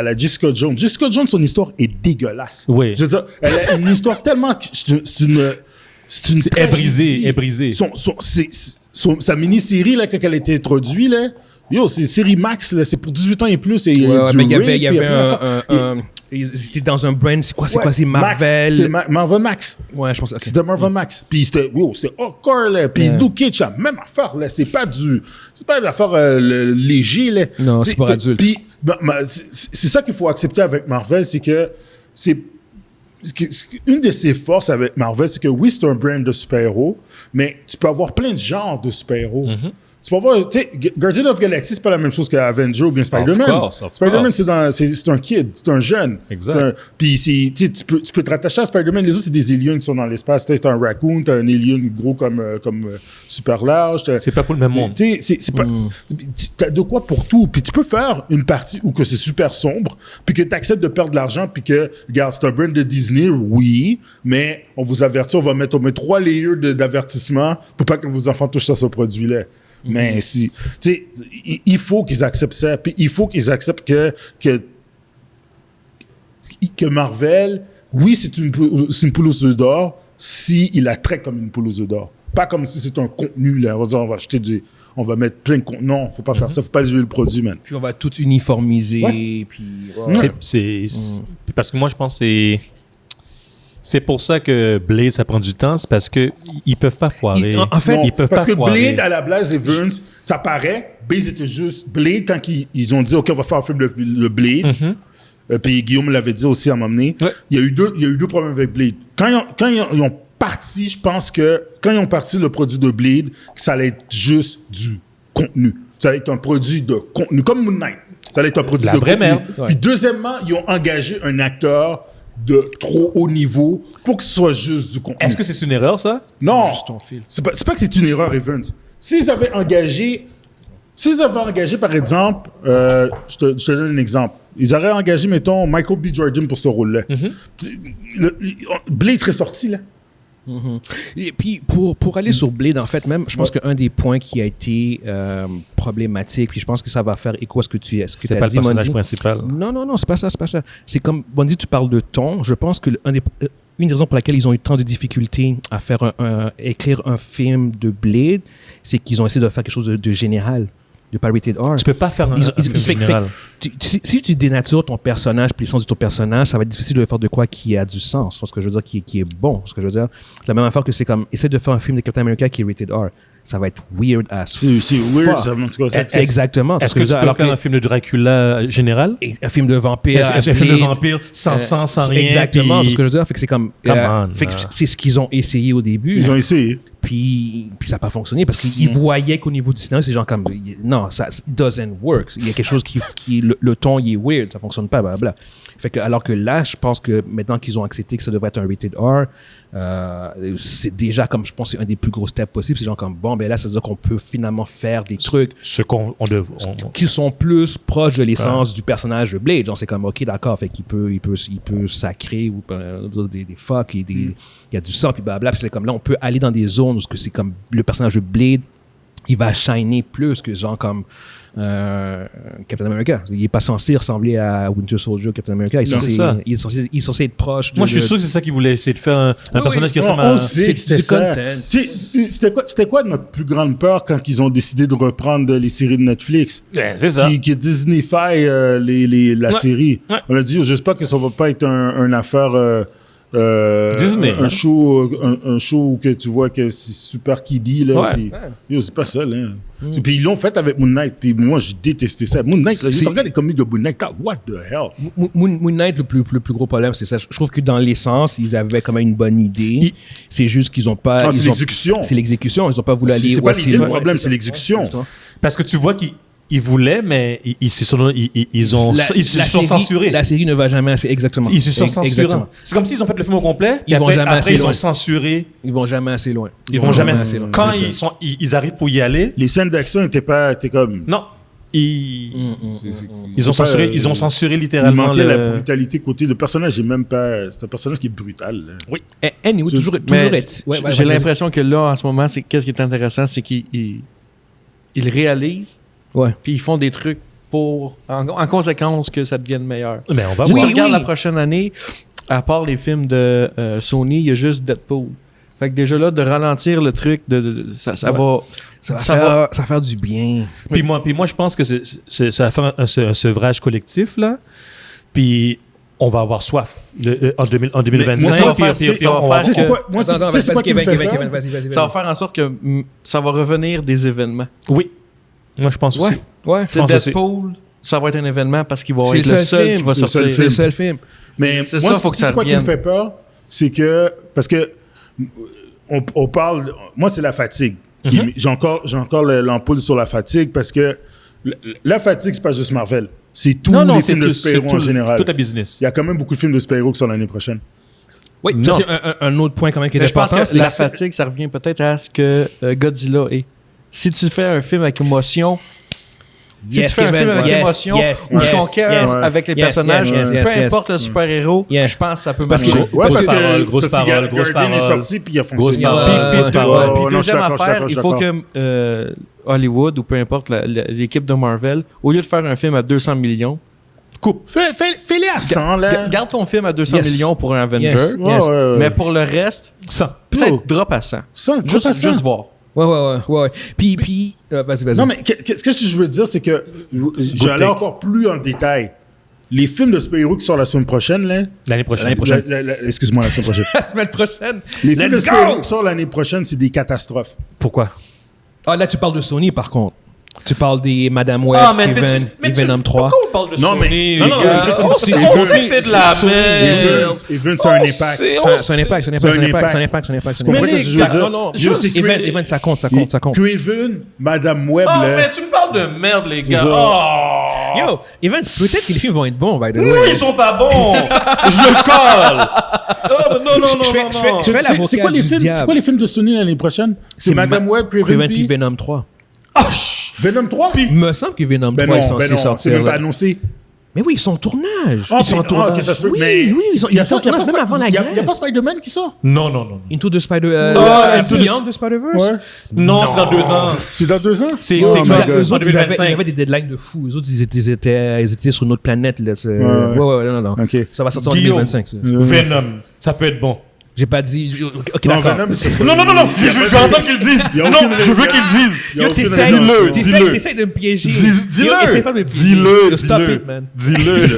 la Jessica Jones. Jessica Jones, son histoire est dégueulasse. Oui. Je veux dire, elle a une histoire tellement... Elle est brisée, elle est brisée. Sa mini-série, là, quand elle a été introduite, là, yo, c'est série Max, là, c'est pour 18 ans et plus. Et il y a Ouais, du mais il y rape, avait puis plein d'affaires. ils étaient dans un brand, c'est quoi Ouais, c'est Marvel? Max, c'est Marvel Max. Ouais, je pense. ok. C'était Marvel Max. Puis c'était hardcore, là. Puis Luke Cage, la même affaire, là. C'est pas une affaire léger, là. Non, c'est pour adultes. Puis, c'est ça qu'il faut accepter avec Marvel, c'est que une de ses forces avec Marvel, c'est que oui, c'est un brand de super-héros, mais tu peux avoir plein de genres de super-héros. C'est pas vrai, tu sais, Guardian of the Galaxy, c'est pas la même chose qu'Avenger ou bien Spider-Man. Of Spider-Man, course. c'est un kid, c'est un jeune. Exact. Puis tu peux te rattacher à Spider-Man. Les autres, c'est des aliens qui sont dans l'espace. T'as un raccoon, t'as un alien gros comme super large. C'est pas pour le même monde. C'est pas, t'as de quoi pour tout. Puis tu peux faire une partie où que c'est super sombre, puis que t'acceptes de perdre de l'argent, puis que, regarde, c'est un brand de Disney, oui, mais on vous avertit, on met 3 layers d'avertissement pour pas que vos enfants touchent à ce produit-là. Mais si, tu sais, il faut qu'ils acceptent ça. Puis il faut qu'ils acceptent que Marvel, oui, c'est une poule aux œufs d'or, si il la traite comme une poule aux œufs d'or. Pas comme si c'est un contenu, là. On va dire, on va mettre plein de contenu. Non, faut pas faire ça. Faut pas jouer le produit, man. Puis on va tout uniformiser. Ouais. Puis, C'est parce que moi, je pense que c'est pour ça que Blade, ça prend du temps. C'est parce que ils peuvent pas foirer. En fait, Non, ils peuvent parce pas que foirer. Blade, à la base, Evans, ça paraît, Blade était juste Blade quand ils ont dit, OK, on va faire un film le Blade. Puis Guillaume l'avait dit aussi à un moment donné. Ouais. Il y a eu deux problèmes avec Blade. Quand ils ont parti, je pense que quand ils ont parti le produit de Blade, ça allait être juste du contenu. Ça allait être un produit de contenu, comme Moon Knight. Ça allait être un produit La de vraie contenu. merde. Ouais. Puis deuxièmement, ils ont engagé un acteur de trop haut niveau pour que ce soit juste du contenu. Est-ce que c'est une erreur, ça? Non, juste ton fil. c'est pas que c'est une erreur, Evans. S'ils avaient engagé, par exemple, je te donne un exemple. Ils auraient engagé, mettons, Michael B. Jordan pour ce rôle-là. Blade serait sorti, là. Et puis, pour aller sur Blade, en fait, même, je pense qu'un des points qui a été problématique, puis je pense que ça va faire écho à ce que tu as C'était pas le dit, personnage Mondi. principal. Non, c'est pas ça. C'est comme, Bondi, tu parles de ton. Je pense que une des raisons pour laquelle ils ont eu tant de difficultés à faire écrire un film de Blade, c'est qu'ils ont essayé de faire quelque chose de général, de pas rated R. Tu peux pas faire un film général. Si tu dénatures ton personnage puis l'essence de ton personnage, ça va être difficile de faire de quoi qui a du sens. Ce que je veux dire, qui est bon. Ce que je veux dire, la même affaire que c'est comme, essaie de faire un film de Captain America qui est rated R. Ça va être weird as fuck. C'est weird, ça. En tout cas, C'est exactement. Est-ce que tu peux faire un film de Dracula général? Un film de vampire. Un film de vampire sans sang, sans rien? Exactement. puis- Ce que je veux dire, fait que c'est comme. Fait que c'est ce qu'ils ont essayé au début. Ils ont essayé. Puis ça n'a pas fonctionné parce qu'ils voyaient qu'au niveau du cinéma, c'est genre comme non, ça doesn't work. Il y a quelque chose qui le ton il est weird, ça fonctionne pas, blablabla. Fait que alors que là, je pense que maintenant qu'ils ont accepté que ça devrait être un rated R, c'est déjà comme je pense c'est un des plus gros steps possibles. C'est genre comme bon ben là, ça veut dire qu'on peut finalement faire des trucs Ce qu'on devrait. qui sont plus proches de l'essence du personnage de Blade. Genre c'est comme ok d'accord, fait qu'il peut sacrer ou dire des fuck et il y a du sang puis blablabla. Puis c'est comme là on peut aller dans des zones où c'est comme le personnage de Blade il va shiner plus que genre comme Captain America. Il est pas censé ressembler à Winter Soldier, Captain America. Il est censé être proche de... Moi, je suis sûr que c'est ça qu'ils voulaient essayer de faire un personnage qui ressemble On à... sait que c'était du ça. content. C'était quoi notre plus grande peur quand ils ont décidé de reprendre les séries de Netflix? C'est ça. Qui Disneyfy la série. Ouais. On a dit, j'espère que ça va pas être une affaire... Disney. Un show que tu vois que c'est super kiddie, là. Ouais. Puis, yo, c'est pas ça, là. Puis ils l'ont fait avec Moon Knight. Puis moi, j'ai détesté ça. Moon Knight, là, tu regardes les comics de Moon Knight, what the hell? Moon Knight, le plus gros problème, c'est ça. Je trouve que dans l'essence, ils avaient quand même une bonne idée. C'est juste qu'ils ont pas... C'est l'exécution. C'est l'exécution. Ils ont pas voulu aller... C'est pas aussi l'idée, le loin. problème, c'est l'exécution. Parce que tu vois qu'ils voulaient, mais ils se sont censurés. La série ne va jamais assez... Exactement. Ils se sont censurés. Exactement. C'est comme s'ils ont fait le film au complet, Ils vont jamais assez après ils ont loin. censuré. Ils vont jamais assez loin. Ils vont jamais assez loin. Quand C'est ça. ils arrivent pour y aller, Les scènes d'action étaient comme... non. Ils C'est ont pas, censuré, ils ont censuré Il littéralement manquait la le... brutalité côté. Le personnage est même pas... C'est un personnage qui est brutal, là. Oui. Anyway, toujours Mais être... Ouais, j'ai vas-y. l'impression que là, en ce moment, qu'est-ce qui est intéressant, c'est qu'ils réalisent, Ouais. puis ils font des trucs en conséquence que ça devienne meilleur. Mais on va Si voir. tu regardes la prochaine année, à part les films de Sony, il y a juste Deadpool. Fait que déjà là, de ralentir le truc, ça va... Ça va faire du bien. Puis moi, je pense que ça va faire un sevrage collectif, là. Puis on va avoir soif en 2025. moi, ça va faire- puis ça va on va faire Tu sais, c'est quoi? Moi, tu sais, c'est quoi qui me fait peur? vas-y. Ça va faire en sorte que ça va revenir des événements. Oui. Moi, je pense aussi. Ouais. C'est pense aussi. Deadpool, ça va être un événement parce qu'il va C'est être le le seul seul film. qui va C'est le seul sortir. C'est le seul film. Mais C'est moi, ça, faut que ça c'est quoi qui me revienne. fait peur? C'est que... Parce que... On parle... Moi, c'est la fatigue. J'ai encore l'ampoule sur la fatigue parce que la fatigue, c'est pas juste Marvel. C'est tous les films de super-héros en général. Tout la business. Il y a quand même beaucoup de films de super-héros qui sont l'année prochaine. Oui, ça, c'est un autre point quand même qui est Mais je pense important. que la fatigue, ça revient peut-être à ce que Godzilla est. Si tu fais un film avec émotion, si tu fais un film avec émotion, où je conquiert avec les personnages, peu importe le super-héros, je pense que ça peut marcher. Grosse parole. Guardian est sorti, puis il a fonctionné. Puis deuxième affaire, il faut que Hollywood, ou peu importe l'équipe de Marvel, au lieu de faire un film à 200 millions, coupe. Fais-les à 100, là. Garde ton film à 200 millions pour un Avenger, mais pour le reste, 100. peut-être drop à 100. Juste voir. Ouais. Puis vas-y. Non, mais qu'est-ce que je veux dire, c'est que j'allais encore plus en détail. Les films de super-héros qui sortent la semaine prochaine, là. L'année prochaine. Excuse-moi, la semaine prochaine. La semaine prochaine. Les films de super-héros qui sortent l'année prochaine, c'est des catastrophes. Pourquoi? Ah, là, tu parles de Sony, par contre. Tu parles des Madame Web, Venom 3. Pourquoi on parle de Sony? Non, on sait que c'est de la merde. Even, c'est un impact. C'est un impact. Mais les gars, Even, ça compte. Craven, Madame Web, Ah, là. mais tu me parles de merde, les gars. Yo, Even, peut-être que les films vont être bons, by the way. Non, ils sont pas bons. Je le colle. Non. Je fais l'avocat C'est quoi les du films? diable. C'est quoi les films de Sony l'année prochaine? C'est Madame Web, Craven, puis puis Venom 3. Venom 3? Il me semble que Venom 3 est censé c'est sortir. même pas là. annoncé. Mais oui, ils sont en tournage. Ah, Ils sont en tournage. ok, ça se peut. Oui, Mais ils sont en tournage même avant la Il n'y a guerre. pas Spider-Man qui sort? Non. Into the Spider... Beyond the Spider-Verse? Ouais. Non, c'est dans 2 ans. C'est dans 2 ans? C'est Oh my exact. God. Eux autres, ils 2025. avaient des deadlines de fou. Eux autres, ils étaient sur une autre planète. Là. Ouais. Non. Ok. Ça va sortir en Guillaume. 2025. Ça. Venom, ça peut être bon. J'ai pas dit... Ok, Non, d'accord. Venom, c'est- Non. Je veux entendre qu'ils le disent. Il y a Non, aucune je veux raison. qu'ils le disent. Il y a aucune T'essayes raison. Dis-le. t'essayes de me piéger. Dis-le. Yo, essaye pas de me piéger. Yo, stop it, man. Dis-le.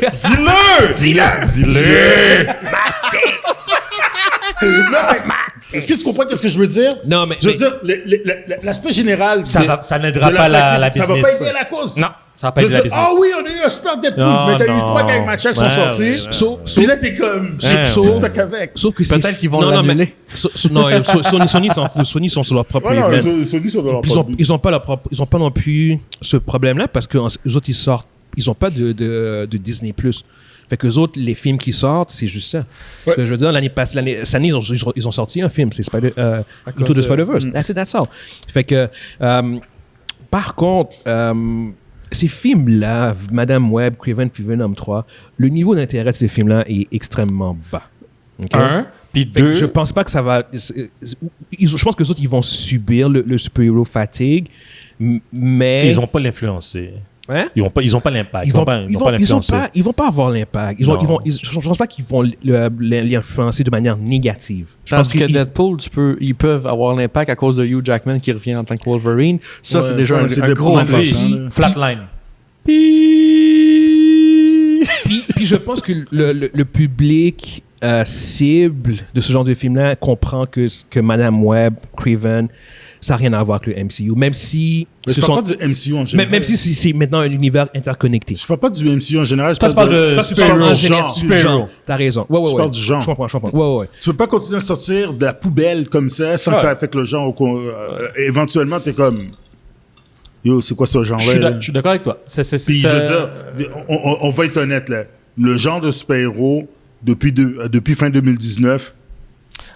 Est-ce que tu comprends ce que je veux dire? Non, mais... Je veux dire, l'aspect général. Ça n'aidera de pas la fatigue, ça va business. pas aider la cause. Non, ça va pas Je aider veux la dire, business. ah oui, on a eu un super Deadpool, Non, mais t'as eu non. 3 Gang Matchak qui sont Ouais, sortis. ouais. Puis là, t'es comme. Ouais, Sauf stock avec. Sauf que c'est... Peut-être qu'ils vont Non, l'annuler. Non, Sony s'en fout. Sony sont sur leur propre Ouais, non, event. Sony sont dans leur Puis propre ils ont pas non plus ce problème-là parce que les autres, ils sortent. Ils ont pas de Disney+. Fait que les autres, les films qui sortent, c'est juste ça. Parce que je veux dire, l'année passée, cette année, ils ont sorti un film, c'est Into the Spider-Verse. That's all. Fait que, par contre, ces films-là, Madame Web, Craven puis Venom 3, le niveau d'intérêt de ces films-là est extrêmement bas. OK? Puis Fait que 2. je pense pas que ça va. Je pense que les autres, ils vont subir le super-héros fatigue, mais. Ils n'ont pas l'influencer. Hein? Ils n'ont pas l'impact. Ils Ils vont pas avoir l'impact. Je pense pas qu'ils vont l'influencer de manière négative. Je pense Tandis que Deadpool, ils peuvent avoir l'impact à cause de Hugh Jackman qui revient en tant que Wolverine. Ça, c'est déjà un gros Deadpool, impact. Flatline. Puis je pense que le public cible de ce genre de film-là comprend que Madame Web, Craven, ça n'a rien à voir avec le MCU. Même si... Mais je parle pas du MCU en général. Même si c'est maintenant un univers interconnecté. Je parle pas du MCU en général. Toi, tu parles de genre. Super-héros. T'as raison. Ouais. Je parle du genre. Je comprends. Ouais. Tu peux pas continuer à sortir de la poubelle comme ça sans que ça affecte le genre. Éventuellement, t'es comme... Yo, c'est quoi ce genre-là? Je suis d'accord avec toi. Puis je veux dire, on va être honnête là. Le genre de super-héros, depuis fin 2019...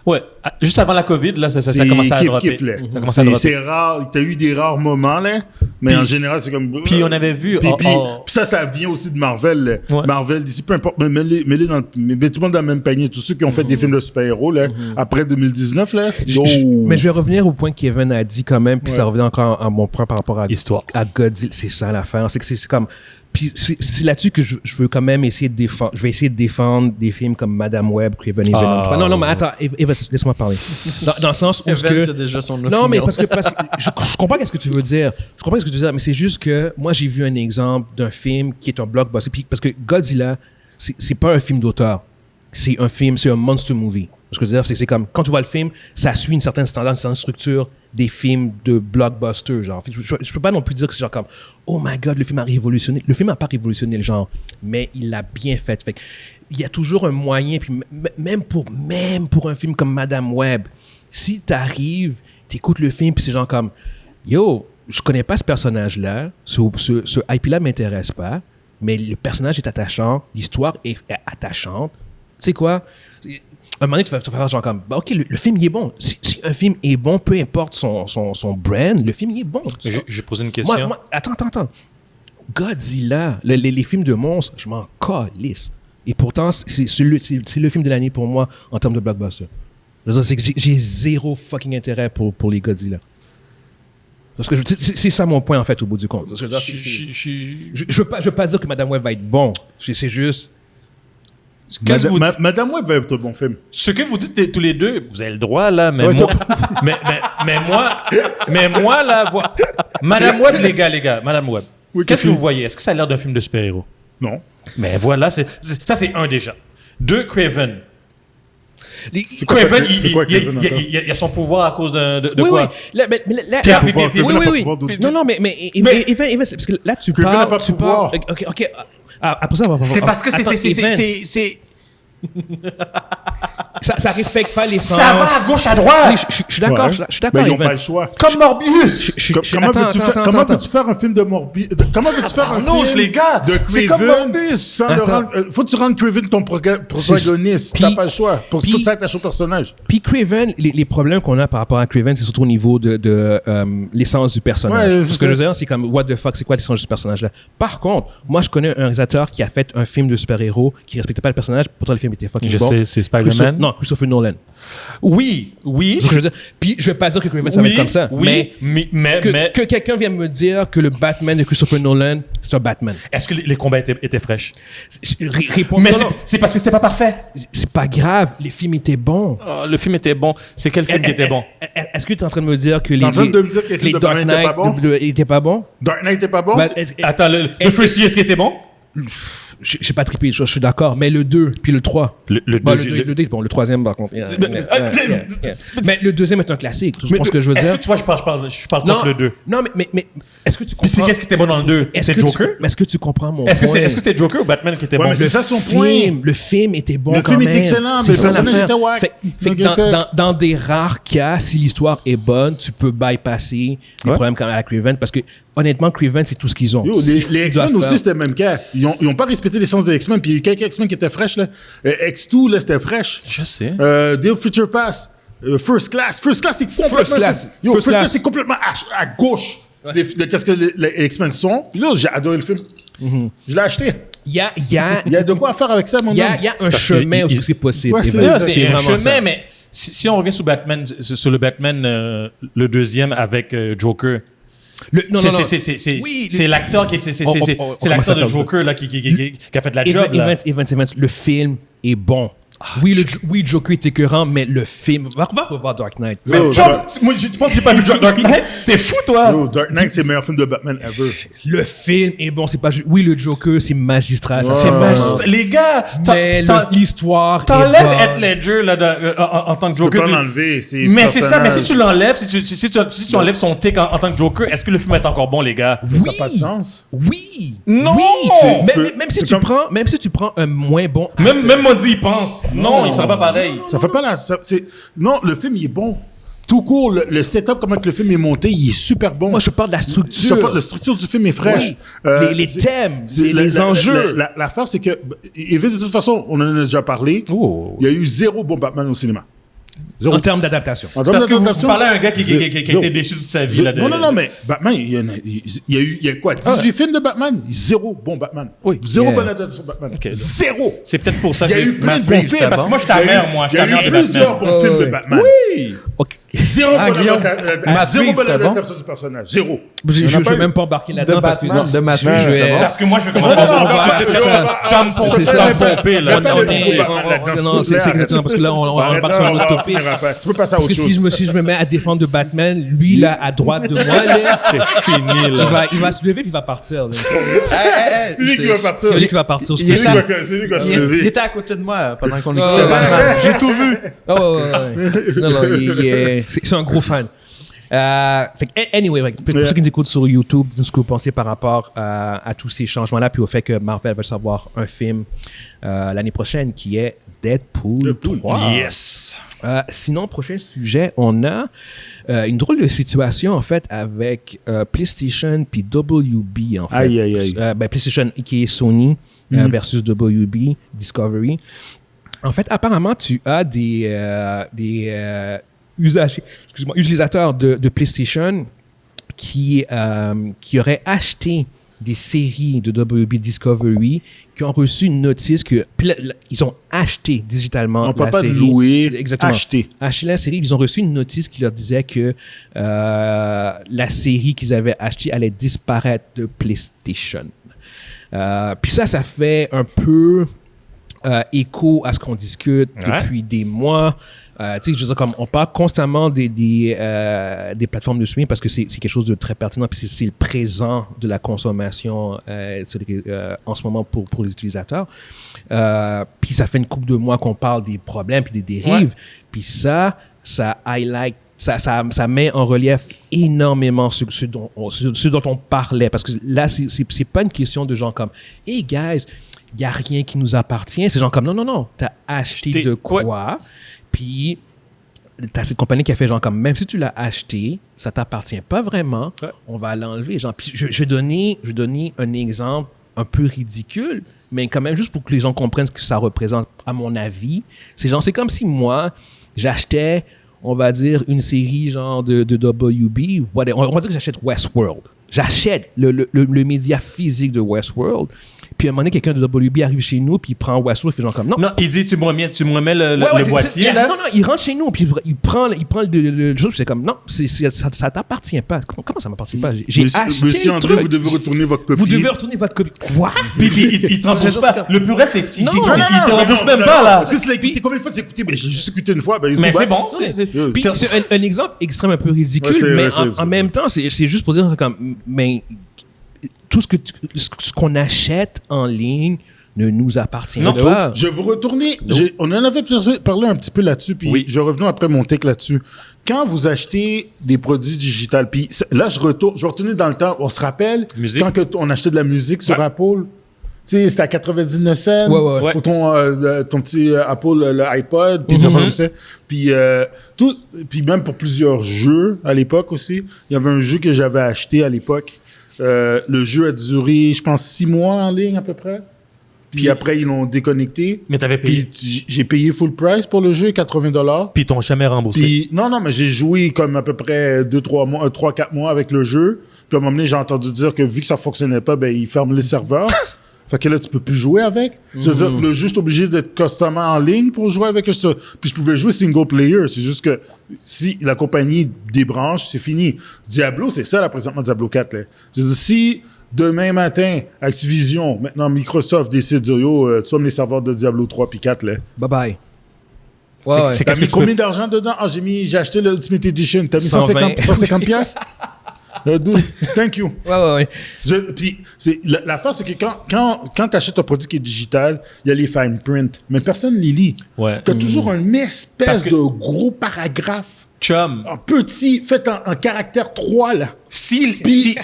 Ouais, juste avant la COVID, là, ça commençait à dropper. Ça commençait à dropper. C'est rare. T'as eu des rares moments, là. Mais en général, c'est comme... Puis on avait vu... Puis ça vient aussi de Marvel. Là. Ouais. Marvel, d'ici, peu importe, mets tout le monde dans le même panier. Tous ceux qui ont fait des films de super-héros, là, après 2019, là. Mais je vais revenir au point que Kevin a dit quand même, puis ça revient encore à mon point par rapport à Godzilla. C'est ça l'affaire. C'est que c'est comme... Puis c'est là-dessus que je veux quand même essayer de défendre. Je vais essayer de défendre des films comme Madame Web, Craven et Venom 3. Non, mais attends, Eva, laisse-moi parler. Dans le sens où c'est déjà son non, mais parce que je comprends ce que tu veux dire. Je comprends ce que tu veux dire, mais c'est juste que moi j'ai vu un exemple d'un film qui est un blockbuster. Puis parce que Godzilla, c'est pas un film d'auteur. C'est un monster movie. Ce que je veux dire, c'est comme quand tu vois le film, ça suit une certaine standard, une certaine structure des films de blockbuster, genre. Je peux pas non plus dire que c'est genre comme oh my god, le film a révolutionné. Le film a pas révolutionné le genre, mais il l'a bien fait. Fait il y a toujours un moyen, puis même pour un film comme Madame Web, si t'arrives, t'écoutes le film, puis c'est genre comme, yo, je connais pas ce personnage-là, ce IP-là m'intéresse pas, mais le personnage est attachant, l'histoire est attachante. Tu sais quoi? À un moment donné, tu vas faire genre comme, bah, OK, le film, il est bon. Si un film est bon, peu importe son brand, le film, il est bon. J'ai posé une question. Moi, attends. Godzilla, les films de monstres, je m'en calisse. Et pourtant, c'est le film de l'année pour moi en termes de blockbuster. C'est que j'ai zéro fucking intérêt pour les Godzilla. Parce que c'est ça mon point, en fait, au bout du compte. Je veux pas dire que Madame Web va être bon. C'est juste... Madame Web va être un bon film. Ce que vous dites tous les deux, vous avez le droit, là, mais moi, là, Madame Web, les gars, Madame Web. Oui, qu'est-ce que vous voyez? Est-ce que ça a l'air d'un film de super-héros? Non. Mais voilà, ça, c'est un déjà. 2, Craven. Craven, il a son pouvoir à cause de oui, quoi? Oui. Non, mais parce que là, tu Craven n'a pas parles... de pouvoir. OK. Après ça, on va... C'est parce que c'est... Ça respecte pas les sens. Ça va à gauche, à droite. Je suis d'accord, je suis d'accord. Mais ils n'ont pas le choix. Comme Morbius. Comment veux-tu faire un film de Morbius? Comment veux-tu faire un film les gars, de c'est comme Craven Morbius. sans le rendre... Faut que tu rendes Craven ton protagoniste. T'as pas le choix. Pour que tout s'attache au personnage. Puis Craven, les problèmes qu'on a par rapport à Craven, c'est surtout au niveau de l'essence du personnage. Ouais, Ce que je veux dire, c'est comme, what the fuck, c'est quoi l'essence du personnage-là? Par contre, moi, je connais un réalisateur qui a fait un film de super-héros qui respectait pas le personnage, pourtant le film était fucking bon. Je sais, c'est Spider-Man. Non, Christopher Nolan. Oui. Je veux dire, puis je vais pas dire que Craven, ça va être comme ça. Mais que quelqu'un vienne me dire que le Batman de Christopher Nolan, c'est un Batman. Est-ce que les combats étaient fraîches? Réponds Mais c'est parce que c'était pas parfait. C'est pas grave, les films étaient bons. Oh, le film était bon. C'est quel film qui était bon? Est-ce que tu es en train de me dire que T'es en train de me dire que le film de Dark Batman Knight était pas bon? étaient pas bons? Dark Knight était pas bon? Attends, le First est-ce qu'il était bon? Je sais pas triper, je suis d'accord, mais le 2 puis le 3. Le 2, bon, le troisième par contre. Mais le deuxième est un classique, je pense que je veux dire. Est-ce que tu vois, je parle contre le 2. Non, mais est-ce que tu Puis comprends... qu'est-ce qui était bon dans le 2? C'est Joker? Est-ce que tu comprends mon Est-ce point? que c'était Joker ou Batman qui était bon? mais c'est ça son point. Le film était bon Le quand film même. est excellent, mais C'est le ça personnage l'affaire. était wack. Fait que dans des rares cas, si l'histoire est bonne, tu peux bypasser les problèmes comme à Craven, parce que honnêtement, Craven, c'est tout ce qu'ils ont. Yo, les X-Men aussi, c'était le même cas. Ils ont pas respecté l'essence des X-Men, puis il y a eu quelques X-Men qui étaient fraîches, là. X2, là, c'était fraîche. Je sais. Day of Future Past. First Class, c'est complètement... First Class, c'est complètement à gauche de qu'est-ce que les X-Men sont. Puis là, j'ai adoré le film. Je l'ai acheté. Il y a de quoi faire avec ça, mon homme. Il y a un chemin où c'est possible. Ouais, Evan. C'est un vraiment chemin, ça. mais si on revient sur le Batman, le deuxième avec Joker... C'est l'acteur qui c'est l'acteur de Joker là qui a fait de la job là. Evans, le film est bon. Oui, Joker est écœurant, mais le film... Va revoir Dark Knight. Mais moi, je pense que j'ai pas vu Dark Knight. T'es fou, toi? Dark Knight, c'est le meilleur film de Batman ever. Le film est bon, c'est pas juste... Oui, le Joker, c'est magistral. C'est magistral. Les gars, mais l'histoire est t'enlèves bonne. Heath Ledger là, en tant que Joker. Tu peux pas l'enlever. Mais c'est ça, mais si tu l'enlèves, si tu enlèves son tic en tant que Joker, est-ce que le film est encore bon, les gars? Oui. Ça n'a pas de sens. Oui. Non. Oui. Même si tu prends un moins bon... Même Mondi, il pense. Non, il sera pas pareil. Ça fait pas la... Non, le film, il est bon. Tout court, le setup, comment que le film est monté, il est super bon. Moi, je parle de la structure. La structure du film est fraîche. Oui. Les thèmes, les enjeux. L'affaire, c'est que... De toute façon, on en a déjà parlé. Oh. Il y a eu 0 bon Batman au cinéma. En termes d'adaptation. C'est parce que vous parlez à un gars qui a été déçu toute sa vie. Là, Non, mais Batman, il y a quoi? 18 films de Batman? 0 bon Batman. Oui. 0 bonne adaptation de Batman. Okay. 0! C'est peut-être pour ça Il y a eu plein de bons films. Parce que moi, je suis ta mère, moi. Je suis ta mère de Batman. plusieurs bons films de Batman. Oui! Okay. 0 bonne bon? adaptation du personnage. 0. Je ne vais même pas embarquer là-dedans parce que... De Batman, Parce que moi, je vais commencer à tu vas me pomper, là. Non, c'est exactement parce que là, on embarque sur un autre topic. Tu peux passer à autre Parce que chose. si je me mets à défendre de Batman, lui, là, à droite de moi, là, C'est fini, là. il va se lever puis il va partir. là. C'est lui qui va partir. C'est lui qui va partir. Il est C'est lui qui va se Il lever. était à côté de moi pendant qu'on écoutait Batman. J'ai tout vu. Ouais. Non, c'est un gros fan. Fait que, anyway, pour ceux qui nous écoutent sur YouTube, dites-nous ce que vous pensez par rapport à tous ces changements-là, puis au fait que Marvel va savoir un film l'année prochaine qui est Deadpool 3. Yes! Sinon, prochain sujet, on a une drôle de situation, en fait, avec PlayStation puis WB, en fait. Aïe. PlayStation qui est Sony versus WB, Discovery. En fait, apparemment, tu as des utilisateurs de PlayStation qui auraient acheté des séries de WB Discovery qui ont reçu une notice que ils ont acheté digitalement On peut la pas série. louer, Exactement. acheter. Acheter la série, ils ont reçu une notice qui leur disait que la série qu'ils avaient achetée allait disparaître de PlayStation. Puis ça fait un peu écho à ce qu'on discute depuis des mois. Tu sais, je veux dire, comme on parle constamment des plateformes de streaming parce que c'est quelque chose de très pertinent, puis c'est le présent de la consommation en ce moment pour les utilisateurs. Puis ça fait une couple de mois qu'on parle des problèmes puis des dérives. Puis ça highlight, ça met en relief énormément ce dont on parlait. Parce que là, c'est pas une question de gens comme « Hey guys, il n'y a rien qui nous appartient. » C'est genre comme « Non, t'as acheté de quoi? » Puis, t'as cette compagnie qui a fait genre comme, même si tu l'as acheté, ça t'appartient pas vraiment, on va l'enlever. Genre, puis je vais donner un exemple un peu ridicule, mais quand même juste pour que les gens comprennent ce que ça représente, à mon avis. C'est comme si moi, j'achetais, on va dire, une série genre de WB, on va dire que j'achète Westworld. J'achète le média physique de Westworld. Puis à un moment donné, quelqu'un de WB arrive chez nous, puis il prend Westworld, il fait genre comme non. Non, il dit tu me remets le boîtier là. Non, il rentre chez nous, puis il prend le jeu, puis c'est comme non, ça t'appartient pas. Comment ça m'appartient pas? J'ai acheté Monsieur le André, truc. vous devez retourner votre copie. Vous devez retourner votre copie. Quoi? Puis il te rembourse pas. Le purée, c'est il te rembourse même non, pas là. Parce que c'est là, écouté combien de fois tu as écouté? Ben, j'ai juste écouté une fois. Ben, Mais YouTube, c'est bon. Puis c'est un exemple extrême un peu ridicule, mais en même temps, c'est juste pour dire comme mais tout ce qu'on achète en ligne ne nous appartient pas. Je vais vous retourner. On en avait parlé un petit peu là-dessus, puis je revenais après mon take là-dessus. Quand vous achetez des produits digitaux, puis là, je vais retourner dans le temps. On se rappelle quand on achetait de la musique sur Apple. Tu sais, c'était à 99 cents pour ton petit Apple, le iPod, puis comme ça. Puis même pour plusieurs jeux à l'époque aussi. Il y avait un jeu que j'avais acheté à l'époque. Le jeu a duré, je pense, 6 mois en ligne à peu près. Puis après, ils l'ont déconnecté. Mais t'avais payé. Puis j'ai payé full price pour le jeu, $80. Puis ils t'ont jamais remboursé. Puis non, mais j'ai joué comme à peu près 3-4 mois avec le jeu. Puis à un moment donné, j'ai entendu dire que vu que ça fonctionnait pas, ben ils ferment les serveurs. Fait que là, tu peux plus jouer avec. Je veux dire, le jeu, je suis obligé d'être constamment en ligne pour jouer avec ça. Puis je pouvais jouer single player. C'est juste que si la compagnie débranche, c'est fini. Diablo, c'est ça, là, présentement, Diablo 4. Là. Je veux dire, si demain matin, Activision, maintenant Microsoft décide de dire, yo, tu sommes les serveurs de Diablo 3 puis 4, là. Bye-bye. T'as mis combien d'argent dedans? Ah, j'ai acheté l'Ultimate Edition. T'as mis 150 piastres? Thank you. Ouais. Puis l'affaire, c'est que quand tu achètes un produit qui est digital, il y a les fine print, mais personne ne les lit. T'as toujours une espèce de gros paragraphe. Chum. Un petit, fait en caractère 3, là. Puis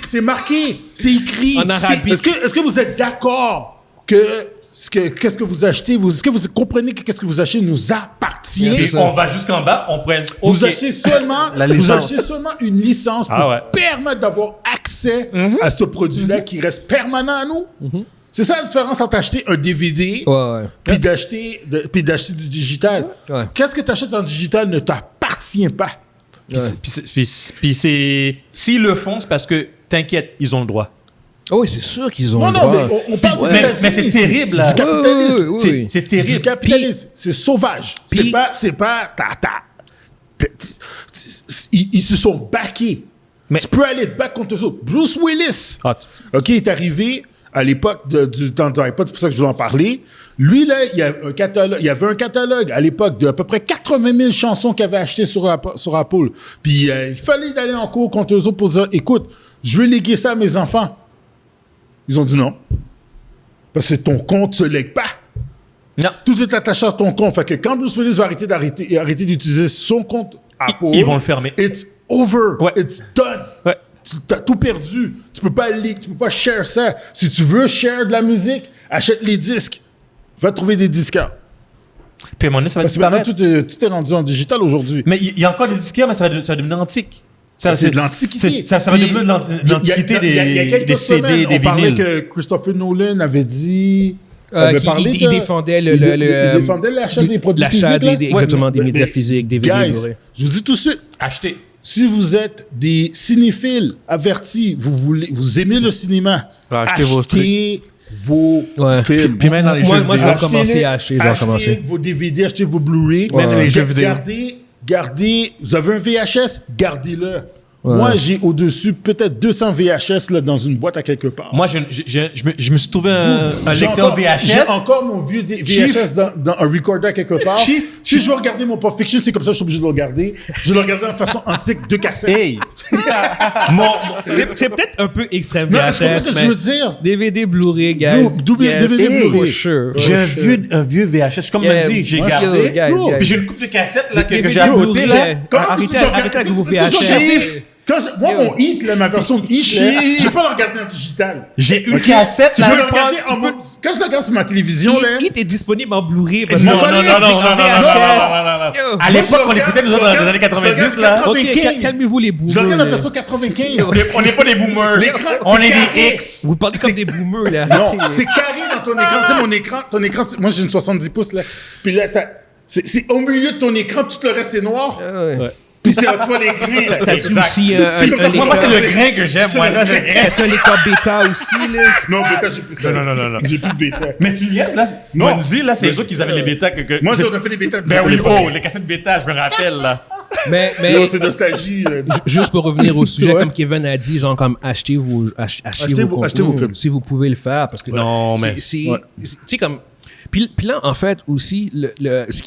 c'est marqué, c'est écrit. En arabe. Est-ce que vous êtes d'accord que qu'est-ce que vous achetez, est-ce que vous comprenez que qu'est-ce que vous achetez nous appartient? On va jusqu'en bas, on prend. Vous achetez seulement une licence pour permettre d'avoir accès à ce produit-là qui reste permanent à nous. C'est ça la différence entre acheter un DVD puis d'acheter du digital. Qu'est-ce que tu achètes en digital ne t'appartient pas. Puis c'est s'ils le font, c'est parce que t'inquiète, ils ont le droit. Oh oui, c'est sûr qu'ils ont le droit. Non, mais on parle mais c'est terrible, là. C'est du capitalisme. C'est terrible. C'est du capitalisme. C'est sauvage. C'est pas... Ils se sont backés. Mais tu peux aller te back contre eux autres. Bruce Willis, OK, est arrivé à l'époque du temps de iPod, c'est pour ça que je voulais en parler. Lui, là, il y avait un catalogue à l'époque d'à peu près 80 000 chansons qu'il avait achetées sur Apple. Puis il fallait aller en cours contre eux autres pour dire, écoute, je veux léguer ça à mes enfants. Ils ont dit non. Parce que ton compte se lègue pas. Non. Tout est attaché à ton compte. Fait que quand Bruce Willis va arrêter d'utiliser son compte Apple, Ils vont le fermer. It's over. Ouais. It's done. Ouais. Tu as tout perdu. Tu peux pas share ça. Si tu veux share de la musique, achète les disques. Va trouver des disqueurs. Puis à un moment donné, ça va Parce que maintenant, disparaître. tout est rendu en digital aujourd'hui. Mais il y a encore des disquaires, mais ça va devenir antique. C'est de l'antiquité. Ça va devenir de l'antiquité Il y a quelques des CD, semaines, des on parlait vinyles. que Christopher Nolan avait dit... avait parlé il défendait il défendait l'achat des produits l'achat physiques. exactement, des Mais- médias mais, physiques, des vidéos. Guys, je vous dis tout de suite, Acheter. si vous êtes des cinéphiles avertis, vous aimez le cinéma, Achetez vos vos Ouais. films. Puis même dans les jeux Moi, je vidéo. vais recommencer à acheter. Je vais Achetez recommencer. vos DVD, achetez vos Blu-ray. Même dans les jeux vidéo. Gardez, vous avez un VHS, gardez-le. Moi, j'ai au-dessus peut-être 200 VHS là, dans une boîte à quelque part. Moi, je me suis trouvé un J'ai lecteur encore- VHS. J'ai encore mon vieux VHS dans un recorder quelque part. Chief. Si je veux regarder mon Pulp Fiction, c'est comme ça que je suis obligé de le regarder. Je le regarde en façon antique de cassette. Hey! C'est peut-être un peu extrême Non, je comprends ce VHS, que je veux mais dire. DVD, Blu-ray, guys. DVD, for Blu-ray. sure. J'ai un vieux VHS. Comme Yeah, m'a dit, j'ai yo, gardé. guys, No. guys. Puis j'ai une coupe de cassettes là, que DVD, j'ai à côté. Là. Blu-ray, Comment arrêtez tu regardes- avec vos parce que VHS. moi, mon hit, là, ma version hit, là, Chief. je peux pas le regarder en digital. J'ai une Ok? cassette Je là. veux le regarder en mode. Quand je le regarde sur ma télévision, là. Il est disponible en Blu-ray. parce Non, que- non, non, non, non, non, non, non, non. Yo. À l'époque, on écoutait nous autres dans les années 90 là. Ok, 95. calmez-vous les Je boomers. regarde la là. version 95. On n'est pas des boomers. L'écran, On c'est est carré. des X. Vous parlez comme des boomers, là. Non, c'est carré dans ton écran. Tu sais, mon écran, ton écran, moi j'ai une 70 pouces là. Puis là, c'est au milieu de ton écran, tout le reste c'est noir. Ouais. Puis c'est à toi les grains. T'as-tu Exact. aussi C'est comme ça, Moi, c'est le grain que j'aime. Moi, là, c'est le grain. T'as-tu un lecteur bêta aussi, là? Non, bêta, j'ai plus ça. Non. J'ai plus de bêta. Mais tu niaises, là? Non. Monzi, là, c'est eux qui avaient les bêtas que. Moi, c'est- on a fait des bêtas. Ben oui, oh, les cassettes bêta, je me rappelle, là. Mais Non, c'est nostalgie. juste pour revenir au sujet, Ouais. comme Kevin a dit, genre comme achetez vos films. si vous pouvez le faire, parce que Non, mais- c'est Ouais. tu sais comme puis là en fait aussi ce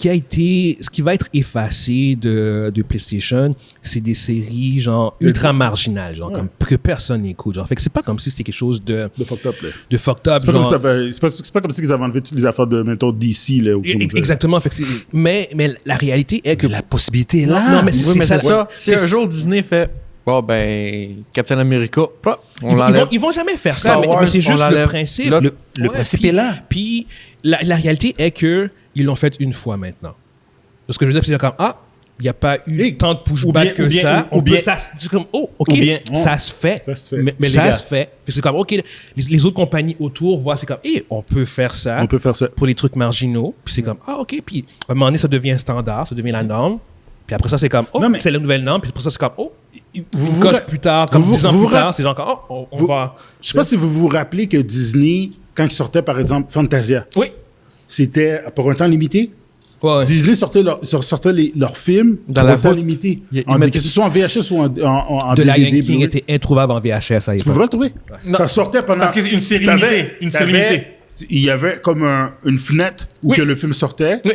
qui va être effacé de PlayStation, c'est des séries genre ultra marginales, genre comme que personne n'écoute, genre fait que c'est pas comme si c'était quelque chose de De fucked up, là. fucked up, C'est pas, comme si genre c'est pas comme si ils avaient enlevé toutes les affaires de, mettons, DC, là. Ou comme ça. exactement, fait que mais la réalité est que La possibilité est là. non mais Oui, c'est mais ça, c'est ça. Si c'est- un jour Disney fait, bon, ben, Captain America, on ils l'enlève. vont jamais faire ça, Star mais Wars, c'est on juste le l'enlève. principe. Là, le principe est là. Puis la réalité est que ils l'ont fait une fois maintenant. Ce que je veux dire, c'est comme il n'y a pas eu Hey, tant de pushback ou bien- que ou bien- ça. ou bien- c'est comme ok, ou bien- ça se fait. Ça se fait. Mais les ça gars- se fait. Puis c'est comme ok, les autres compagnies autour voient, c'est comme on peut faire ça. On peut faire ça. Pour les trucs marginaux. Puis c'est comme ok, puis à un moment donné ça devient standard, ça devient la norme. Puis après ça c'est comme Non, mais- c'est la nouvelle norme. Puis après ça c'est comme Vous une coche plus tard, comme vous- 10 ans vous plus ra- tard, c'est genre comme on vous- va. Je sais pas si vous vous rappelez que Disney, quand ils sortaient, par exemple, Fantasia, Oui. c'était pour un temps limité. Ouais. Disney sortait leurs films Dans pour la un temps voie- limité. ils Que mettaient- ce soit en VHS ou en The DVD. Lion King Blu-ray. était introuvable en VHS à Tu l'époque. pouvais le trouver. Ça sortait pendant... Parce que c'est une série T'avais- limitée, une série t'avais- limitée. Il y avait comme une fenêtre où Oui. que le film sortait. Oui.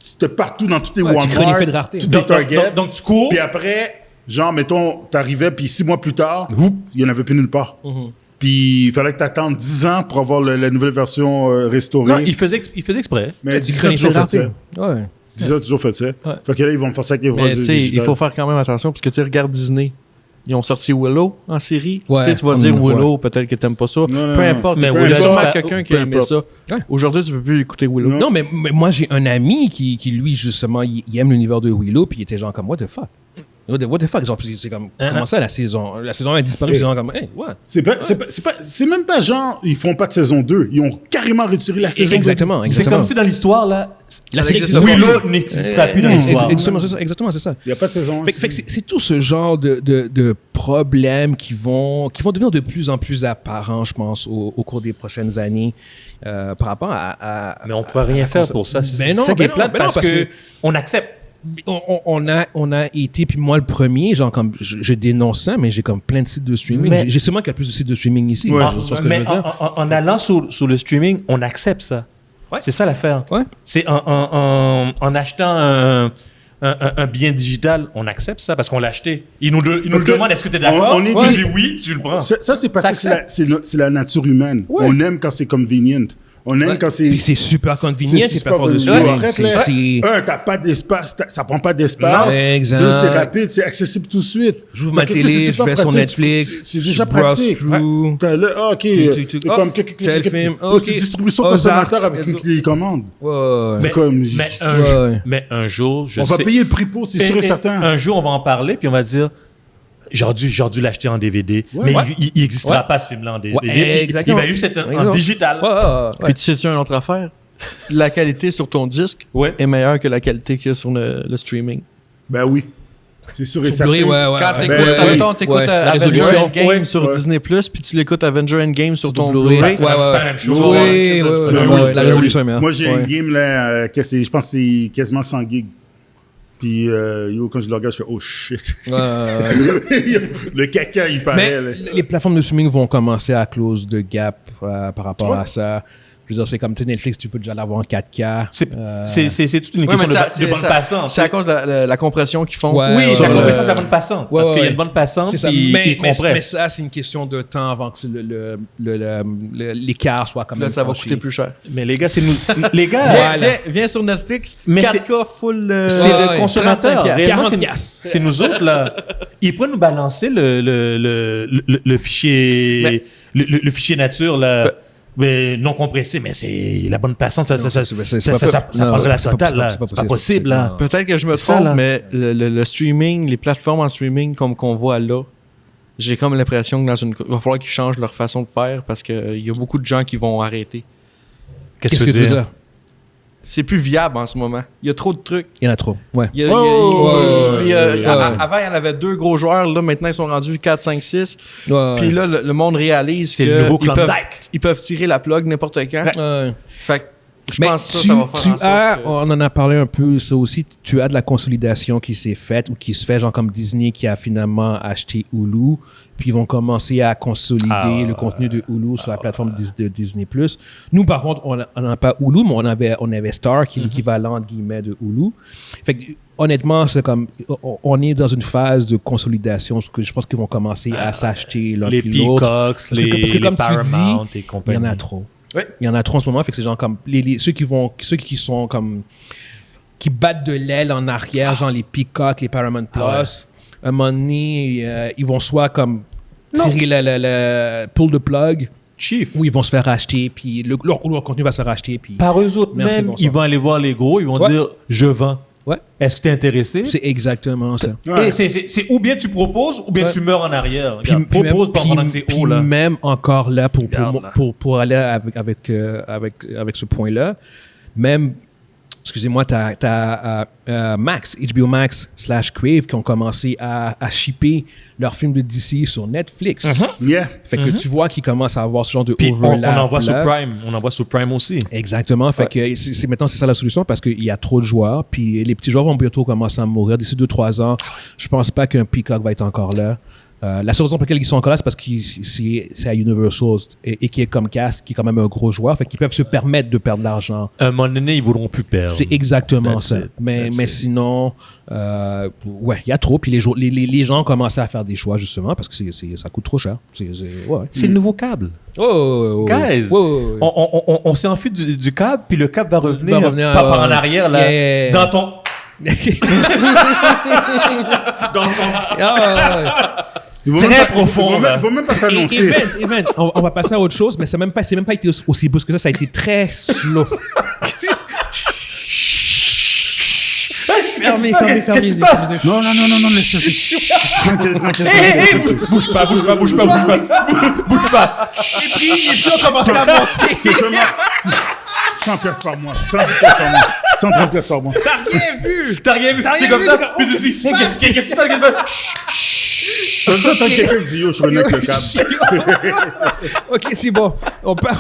C'était partout dans toutes les Ouais, tu crées Walmart, l'effet de rareté. toutes les Target. Donc, tu cours. Puis après, genre, mettons, t'arrivais, puis 6 mois plus tard, il n'y en avait plus nulle part. Mhm. Puis il fallait que t'attendes 10 ans pour avoir la nouvelle version restaurée. Non, il faisait exprès. Mais Tu Disney crées a l'effet toujours de fait rareté. ça. Ouais. Disney a toujours fait ça. Fait que là, ils vont faire ça avec les voix Mais tu sais, il faut faire quand même attention parce que tu regardes Disney. Ils ont sorti Willow en série. Ouais. Tu sais, tu vas dire Willow, peut-être que t'aimes pas ça. non, Peu non. importe. Mais Mais Willow, il y a sûrement c'est- quelqu'un qui peu a aimé importe. ça. Ouais. Aujourd'hui, tu peux plus écouter Willow. Non. Non, mais moi, j'ai un ami qui lui, justement, il aime l'univers de Willow, puis il était genre comme, what the fuck? What the fuck? Genre, puis c'est comme, comment ça, la saison 1 est disponible? C'est genre comme, hey, what? C'est même pas genre, ils font pas de saison 2. Ils ont carrément retiré la saison 2. Exactement, C'est comme si dans l'histoire, là, La série n'existe existe pas. Willow n'existera plus dans l'histoire. Exactement, c'est ça. Il n'y a pas de saison 1. Fait que c'est tout ce genre de problèmes qui vont devenir de plus en plus apparents, je pense, au cours des prochaines années, par rapport à Mais on ne pourra rien faire pour ça. Ben C'est non, ça qui ben est non, plate ben non, parce parce que que- on accepte. on a été, puis moi le premier, genre comme je dénonce ça, mais j'ai comme plein de sites de streaming. Mais- J'ai sûrement qu'il y a plus de sites de streaming ici. Ouais. Je sais ce que je Mais veux dire. en allant sur le streaming, on accepte ça. Ouais. C'est ça l'affaire. Ouais. C'est en achetant un bien digital, on accepte ça parce qu'on l'a acheté. Il nous Parce que demande est-ce que tu es d'accord? on est Tu dit- dis oui, tu le prends. Ça, c'est parce que c'est la nature humaine. Ouais. On aime quand c'est convenient. On aime quand c'est... Puis c'est super convenient, ces super plateformes de convenient. streaming. Arrête, là. Un, t'as pas d'espace, ça prend pas d'espace. Non, exact. Deux, c'est rapide, c'est accessible tout de suite. J'ouvre ma Fait que, tu sais, télé, c'est je super vais sur pratique. Netflix, C'est déjà je browse pratique. through. T'as là, OK. Tu- c'est comme tel film, Là, OK. c'est distribution Ozark, consommateur avec une télécommande. Ouais. C'est comme... Mais un jour, je On sais... va payer le prix pour, c'est sûr et certain. Un jour, on va en parler, puis on va dire... J'aurais dû l'acheter en DVD, mais il n'existera pas ce film-là en DVD. Ouais, il va juste être en digital. Puis tu sais-tu une autre affaire? La qualité sur ton disque est meilleure que la qualité qu'il y a sur le streaming. Ben oui. C'est sûr et Sur certain. Blu-ray, ouais. Quand t'écoutes la Avenger résolution. Endgame sur Disney+, puis tu l'écoutes Avenger Endgame sur ton Blu-ray. Blu-ray. C'est la même chose. La résolution est meilleure. Moi, j'ai un game, là, je pense que c'est quasiment 100 gigs. Puis, quand je le regarde, je fais « Oh shit! » Le caca, il paraît. Mais les plateformes de streaming vont commencer à close de gap par rapport à ça. Je veux dire, c'est comme Netflix, tu peux déjà l'avoir en 4K. C'est toute une question de bande passante. C'est à cause de la compression qu'ils font. Ouais, Oui, ouais, c'est la ouais. compression de la bande passante. Parce qu'il y a ouais. une bande passante, C'est ça. puis Mais ils compressent. ça, c'est une question de temps avant que l'écart soit quand même Là, ça va franchi. coûter plus cher. Mais les gars, c'est nous... Les gars... Viens sur Netflix, Mais 4K full... C'est Ouais, le consommateur. 35 Réellement, 40 c'est nous autres, là. Ils pourraient nous balancer le fichier... Le fichier nature, là. Mais non compressé, mais c'est la bonne passante, ça prendrait la totale, là. C'est pas possible, là. Peut-être que je me C'est ça, trompe, là. mais le streaming, les plateformes en streaming comme qu'on voit là, j'ai comme l'impression que il va falloir qu'ils changent leur façon de faire parce qu'il y a beaucoup de gens qui vont arrêter. Qu'est-ce que tu veux dire? C'est plus viable en ce moment. Il y a trop de trucs. Il y en a trop. Ouais. Il y a- Avant, il y en avait 2 gros joueurs. Là, maintenant, ils sont rendus 4, 5, 6. Puis là, le monde réalise C'est le nouveau qu'ils Klondike. ils peuvent tirer la plug n'importe quand. Fait que je pense que ça va faire en sorte que... on en a parlé un peu, ça aussi, tu as de la consolidation qui s'est faite ou qui se fait, genre comme Disney qui a finalement acheté Hulu, puis ils vont commencer à consolider le contenu de Hulu sur la plateforme de Disney+. Nous, par contre, on n'a pas Hulu, mais on avait Star, qui est l'équivalent, entre guillemets, de Hulu. Fait que, honnêtement, c'est comme, on est dans une phase de consolidation, parce que je pense qu'ils vont commencer à s'acheter l'un Les puis l'autre. Peacocks, les Paramount et Il y compagnie. en a trop. Oui. Il y en a trop en ce moment, fait que c'est genre comme ceux qui sont comme qui battent de l'aile en arrière, genre les Peacock, les Paramount Plus. À un moment donné, ils vont soit comme tirer le pull the plug, Chief. ou ils vont se faire acheter, puis leur contenu va se faire acheter, puis Par eux autres Merci, même, bonsoir. ils vont aller voir les gros, ils vont dire « Je vends. ouais, Est-ce que tu es intéressé? » c'est exactement ça. Et c'est ou bien tu proposes, ou bien Ouais. tu meurs en arrière. Puis, Regarde, propose pendant que c'est haut, là. même encore là, Regarde, là. pour aller avec ce point-là, même, excusez-moi, t'as Max, HBO Max / Crave qui ont commencé à shipper leurs films de DC sur Netflix. Yeah. Fait que tu vois qu'ils commencent à avoir ce genre de Puis on overlap. envoie sur là. Prime. On envoie sur Prime aussi. Exactement. Fait que maintenant, c'est ça la solution parce qu'il y a trop de joueurs. Puis les petits joueurs vont bientôt commencer à mourir. D'ici 2-3 ans, je pense pas qu'un Peacock va être encore là. La seule raison pour laquelle ils sont encore là, c'est parce que c'est à Universal et qui est Comcast, qui est quand même un gros joueur. Fait qu'ils peuvent se permettre de perdre de l'argent. À un moment donné, ils voudront plus perdre. C'est exactement That's ça. it. Mais That's it. sinon, ouais, il y a trop. Puis les gens commencent à faire des choix, justement, parce que ça coûte trop cher. C'est le nouveau câble. Oh, Guys, oh. on s'est enfui du câble, puis le câble va revenir, Va revenir, par en arrière, là, yeah. dans ton... Très profond, là. Il va même pas s'annoncer. Event, on va passer à autre chose, mais c'est même pas été aussi brusque que ça. Ça a été très slow. Fermez. Qu'est-ce qui se passe? Non, laisse ça. Tranquille. Hé, bouge pas. Bouge pas. on commence à monter. C'est seulement 100 pièces par mois. 130 pièces par mois. T'as rien vu? T'es comme ça? Puis tu dis, qu'est-ce qui se passe? Tant que quelqu'un dit yo, je reconnecte le câble. Ok, c'est bon. On passe.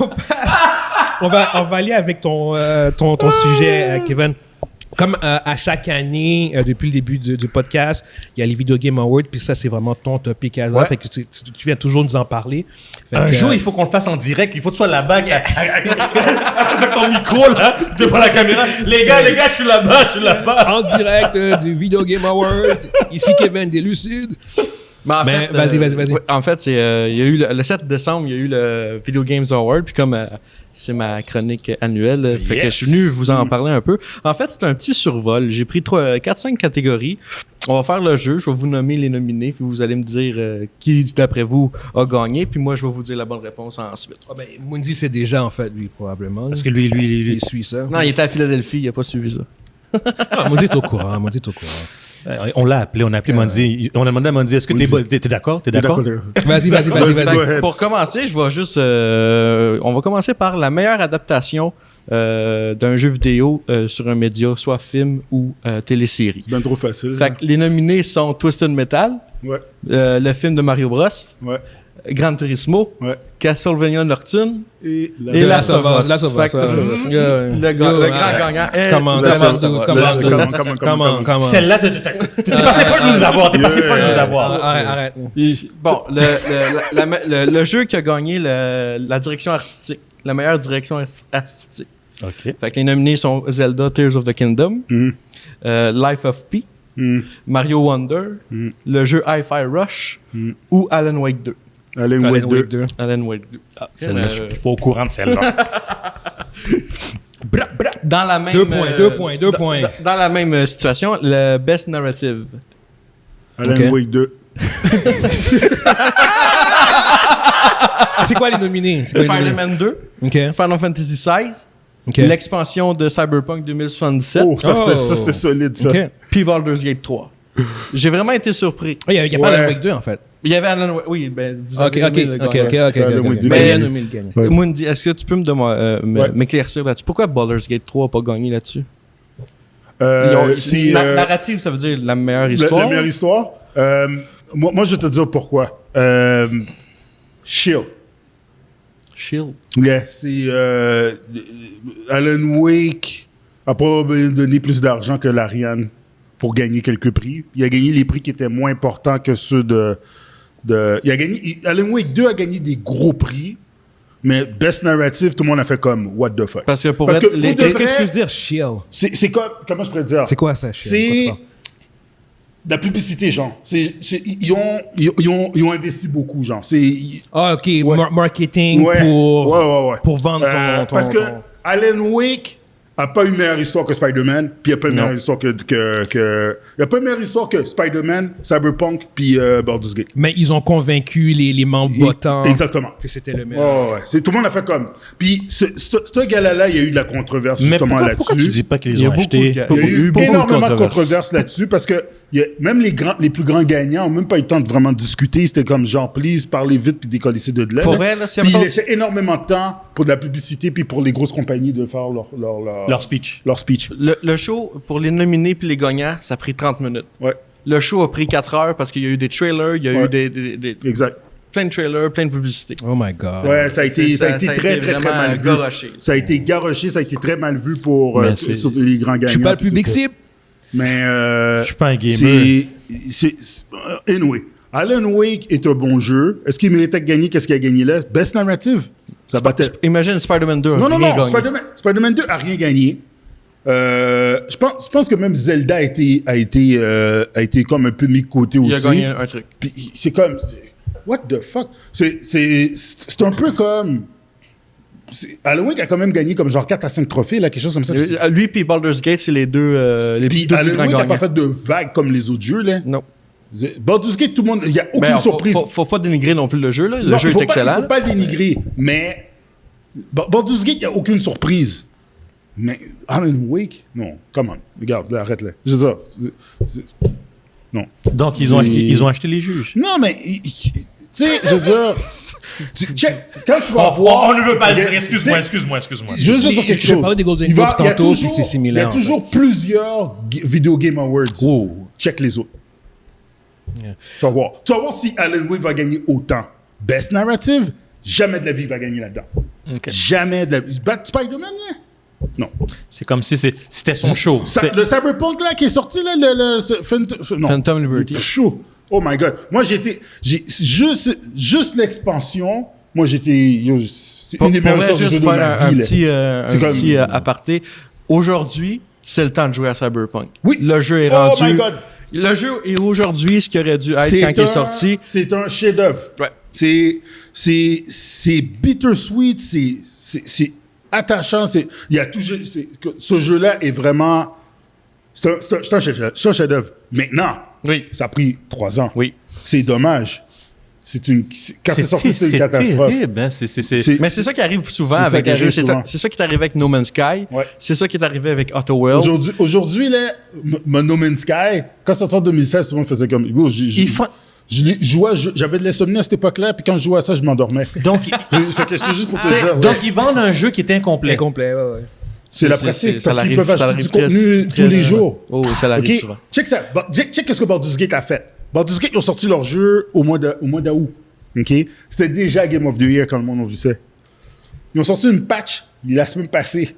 On va aller avec ton sujet, Kevin. Comme à chaque année, depuis le début du podcast, il y a les Video Game Awards, puis ça, c'est vraiment ton topic à l'heure. Fait que tu viens toujours nous en parler. Un jour, il faut qu'on le fasse en direct. Il faut que tu sois là-bas avec ton micro, là, devant la caméra. Les gars, je suis là-bas. En direct du Video Game Award. Ici Kevin des Lucides. Ben, vas-y. ouais, en fait, il y a eu le 7 décembre, il y a eu le Video Games Award, puis comme c'est ma chronique annuelle, fait que je suis venu vous en parler un peu. En fait, c'est un petit survol. J'ai pris 4-5 catégories. On va faire le jeu, je vais vous nommer les nominés, puis vous allez me dire qui, d'après vous, a gagné, puis moi, je vais vous dire la bonne réponse ensuite. Ah ben, Mundi, c'est déjà, en fait, lui, probablement. Parce que lui, il suit ça. Non, il était à Philadelphie, il a pas suivi ça. Ah, Mundi est au courant. on l'a appelé, Mondi. On a demandé à Mondi, est-ce que t'es d'accord? T'es d'accord? Vas-y. Pour commencer, je vais juste... on va commencer par la meilleure adaptation d'un jeu vidéo sur un média, soit film ou télésérie. C'est bien trop facile. Fait que les nominés sont Twisted Metal, Ouais. le film de Mario Bros, Ouais. Gran Turismo, Ouais. Castlevania Nocturne Et et Last of Us. Last of Us, Fait que, le grand gagnant est Comment, Celle-là, t'es passé pas de nous avoir. T'es passé pas de nous avoir. Arrête. Bon, le jeu qui a gagné la direction artistique, la meilleure direction artistique. OK. Fait que les nominés sont Zelda Tears of the Kingdom, Life of Pi, Mario Wonder, le jeu Hi-Fi Rush ou Alan Wake 2. Alan Wake 2. Alan Wake 2. Celle-là, je suis pas au courant de celle-là. Dans la même... 2 points. Dans la même situation, le Best Narrative. Alan Wake 2. C'est quoi les nominés? Spider-Man 2, OK. Final Fantasy XVI, l'expansion de Cyberpunk 2077, Oh, ça c'était solide, ça. OK. puis Baldur's Gate 3. J'ai vraiment été surpris. Il y a pas Alan Wake 2, en fait. Il y avait Alan Wake... Oui, ben, vous avez OK. nommé le gagnant. Mais il a nommé le gagnant. Ouais. Mundi, est-ce que tu peux m'éclaircir là-dessus? Pourquoi Baldur's Gate 3 n'a pas gagné là-dessus? Narrative, ça veut dire la meilleure histoire. La meilleure histoire. Moi, je vais te dire pourquoi. Shield. Yeah, c'est Alan Wake a probablement donné plus d'argent que l'Ariane pour gagner quelques prix. Il a gagné les prix qui étaient moins importants que ceux Alan Wake 2 a gagné des gros prix, mais Best Narrative, tout le monde a fait comme what the fuck. Parce que Qu'est-ce que je veux dire, Shield? C'est comme, comment je pourrais dire? C'est quoi ça, Shield? C'est de la publicité, genre. Ils ont investi beaucoup, genre. OK, marketing pour vendre ton... Parce que Alan Wake a pas une meilleure histoire que Spider-Man, puis il a pas une meilleure histoire il a pas une meilleure histoire que Spider-Man, Cyberpunk, puis Baldur's Gate. Mais ils ont convaincu les membres votants Exactement. que c'était le meilleur. Ouais. Tout le monde a fait comme. Puis ce gars-là, il y a eu de la controverse justement là-dessus. Pourquoi tu dis pas qu'ils ont acheté? Il y a eu énormément de controverses là-dessus parce que même les plus grands gagnants n'ont même pas eu le temps de vraiment discuter. C'était comme genre, please, parlez vite puis décollissez de là. Pour vrai, là, puis ils laissaient énormément de temps pour de la publicité puis pour les grosses compagnies de faire Leur speech. Leur speech. Le show, pour les nominés puis les gagnants, ça a pris 30 minutes. Ouais. Le show a pris 4 heures parce qu'il y a eu des trailers, il y a eu des Exact. plein de trailers, plein de publicités. Oh my God. Ouais, ça a été très mal vu. Garoché. Ça a été garoché, ça a été très mal vu pour sur les grands gagnants. Je suis pas le public cible. Mais je suis pas un gamer. Anyway, Alan Wake est un bon jeu. Est-ce qu'il méritait de gagner? Qu'est-ce qu'il a gagné là? Best Narrative. Ça battait. Imagine Spider-Man 2. Non. Spider-Man 2 a rien gagné. Je pense que même Zelda a été comme un peu mis de côté aussi. Il a gagné un truc. Puis c'est comme... What the fuck? C'est un peu comme... Alan Wake a quand même gagné comme genre 4 à 5 trophées, là, quelque chose comme ça. Lui puis Baldur's Gate, c'est les deux puis plus Alan grands Wake n'a gagnants. pas fait de vagues comme les autres jeux, là. Non. Baldur's Gate, tout le monde... Il n'y a aucune surprise. Faut pas dénigrer non plus le jeu, là. Le Non, jeu est excellent. Il ne faut pas le dénigrer, mais... Baldur's Gate, il n'y a aucune surprise. Mais Alan Wake, non. Come on. Regarde, là, arrête-le. Je veux dire... Non. Donc, ils ont acheté les juges. Non, mais... Tu sais, je veux dire... Check, quand tu vas voir... On ne veut pas le dire. Excuse-moi. Je veux dire quelque chose. Je parlais des Golden Globes tantôt, puis c'est similaire. Il y a toujours plusieurs Video Game Awards. Oh. Check les autres. Yeah. Tu vas voir si Alan Wake va gagner autant. Best Narrative, jamais de la vie il va gagner là-dedans. Okay. Jamais de la vie. Spider-Man, yeah? Non. C'est comme si c'était son show. Le Cyberpunk là qui est sorti, là, Phantom Liberty. Chaud. Oh my God. Moi, j'ai juste l'expansion. Moi, c'est une des meilleures choses de jeu de ma vie. Un petit aparté. Aujourd'hui, c'est le temps de jouer à Cyberpunk. Oui. Le jeu est rendu. Oh my God. Le jeu est aujourd'hui ce qu'il aurait dû être quand il est sorti. C'est un chef-d'œuvre. Ouais. C'est bittersweet, c'est attachant. Il y a tout. Ce jeu-là est vraiment. C'est un chef-d'œuvre. Maintenant, ça a pris 3 ans. Oui. C'est dommage. Quand c'est sorti, c'est une catastrophe. Terrible, hein? Mais c'est ça qui arrive souvent C'est avec ça les qui jeux. arrive souvent. C'est ça qui est arrivé avec No Man's Sky. Ouais. C'est ça qui est arrivé avec Outer Worlds. Aujourd'hui, là, No Man's Sky, quand ça sort en 2016, tout le monde faisait comme. J'avais de l'insomnie à cette époque-là, puis quand je jouais à ça, je m'endormais. Donc, Fait que c'était juste pour te dire. donc ils vendent un jeu qui est incomplet. Incomplet, ouais. C'est la pratique, parce qu'ils peuvent acheter du contenu tous les jours. Oh, ça l'arrive OK? souvent. Check ça. Check qu'est-ce que Baldur's Gate a fait. Baldur's Gate, ils ont sorti leur jeu au mois d'août. OK? C'était déjà Game of the Year quand le monde a vu ça. Ils ont sorti une patch la semaine passée.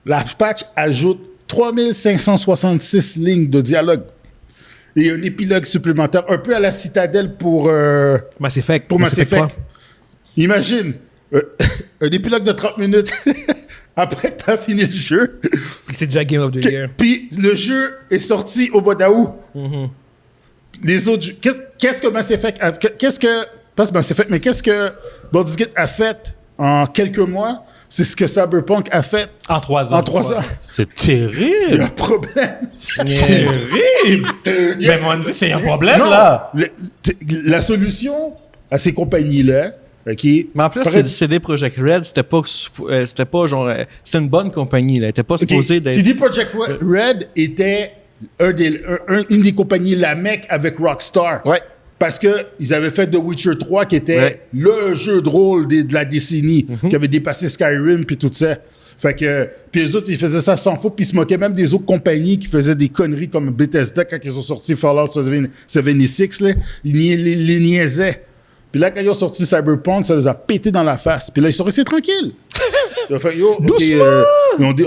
La patch ajoute 3566 lignes de dialogue et un épilogue supplémentaire, un peu à la citadelle pour Mass Effect. pour Mass Effect. 3. Imagine, un épilogue de 30 minutes après que tu as fini le jeu. C'est déjà Game of the Year. Puis le jeu est sorti au mois d'août. Les autres jeux. Qu'est-ce que Mass Effect a, pas Mass Effect, mais qu'est-ce que Baldur's Gate a fait en quelques mois? C'est ce que Cyberpunk a fait En 3 ans. en 3 ans. C'est Il y a terrible. un problème. Terrible. Mais on dit c'est un problème, Non, là. la solution à ces compagnies-là, OK? Mais en plus, CD Projekt Red, c'était pas genre. C'était une bonne compagnie, là. Elle était pas supposée d'être. CD Projekt Red était une des compagnies la mec avec Rockstar. Ouais. Parce qu'ils avaient fait The Witcher 3 qui était le jeu de rôle de la décennie, qui avait dépassé Skyrim puis tout ça. Fait que, puis les autres, ils faisaient ça sans faute, puis ils se moquaient même des autres compagnies qui faisaient des conneries comme Bethesda quand ils ont sorti Fallout 76, là. Ils les niaisaient. Puis là, quand ils ont sorti Cyberpunk, ça les a pété dans la face. Puis là, ils sont restés tranquilles. Ils ont fait,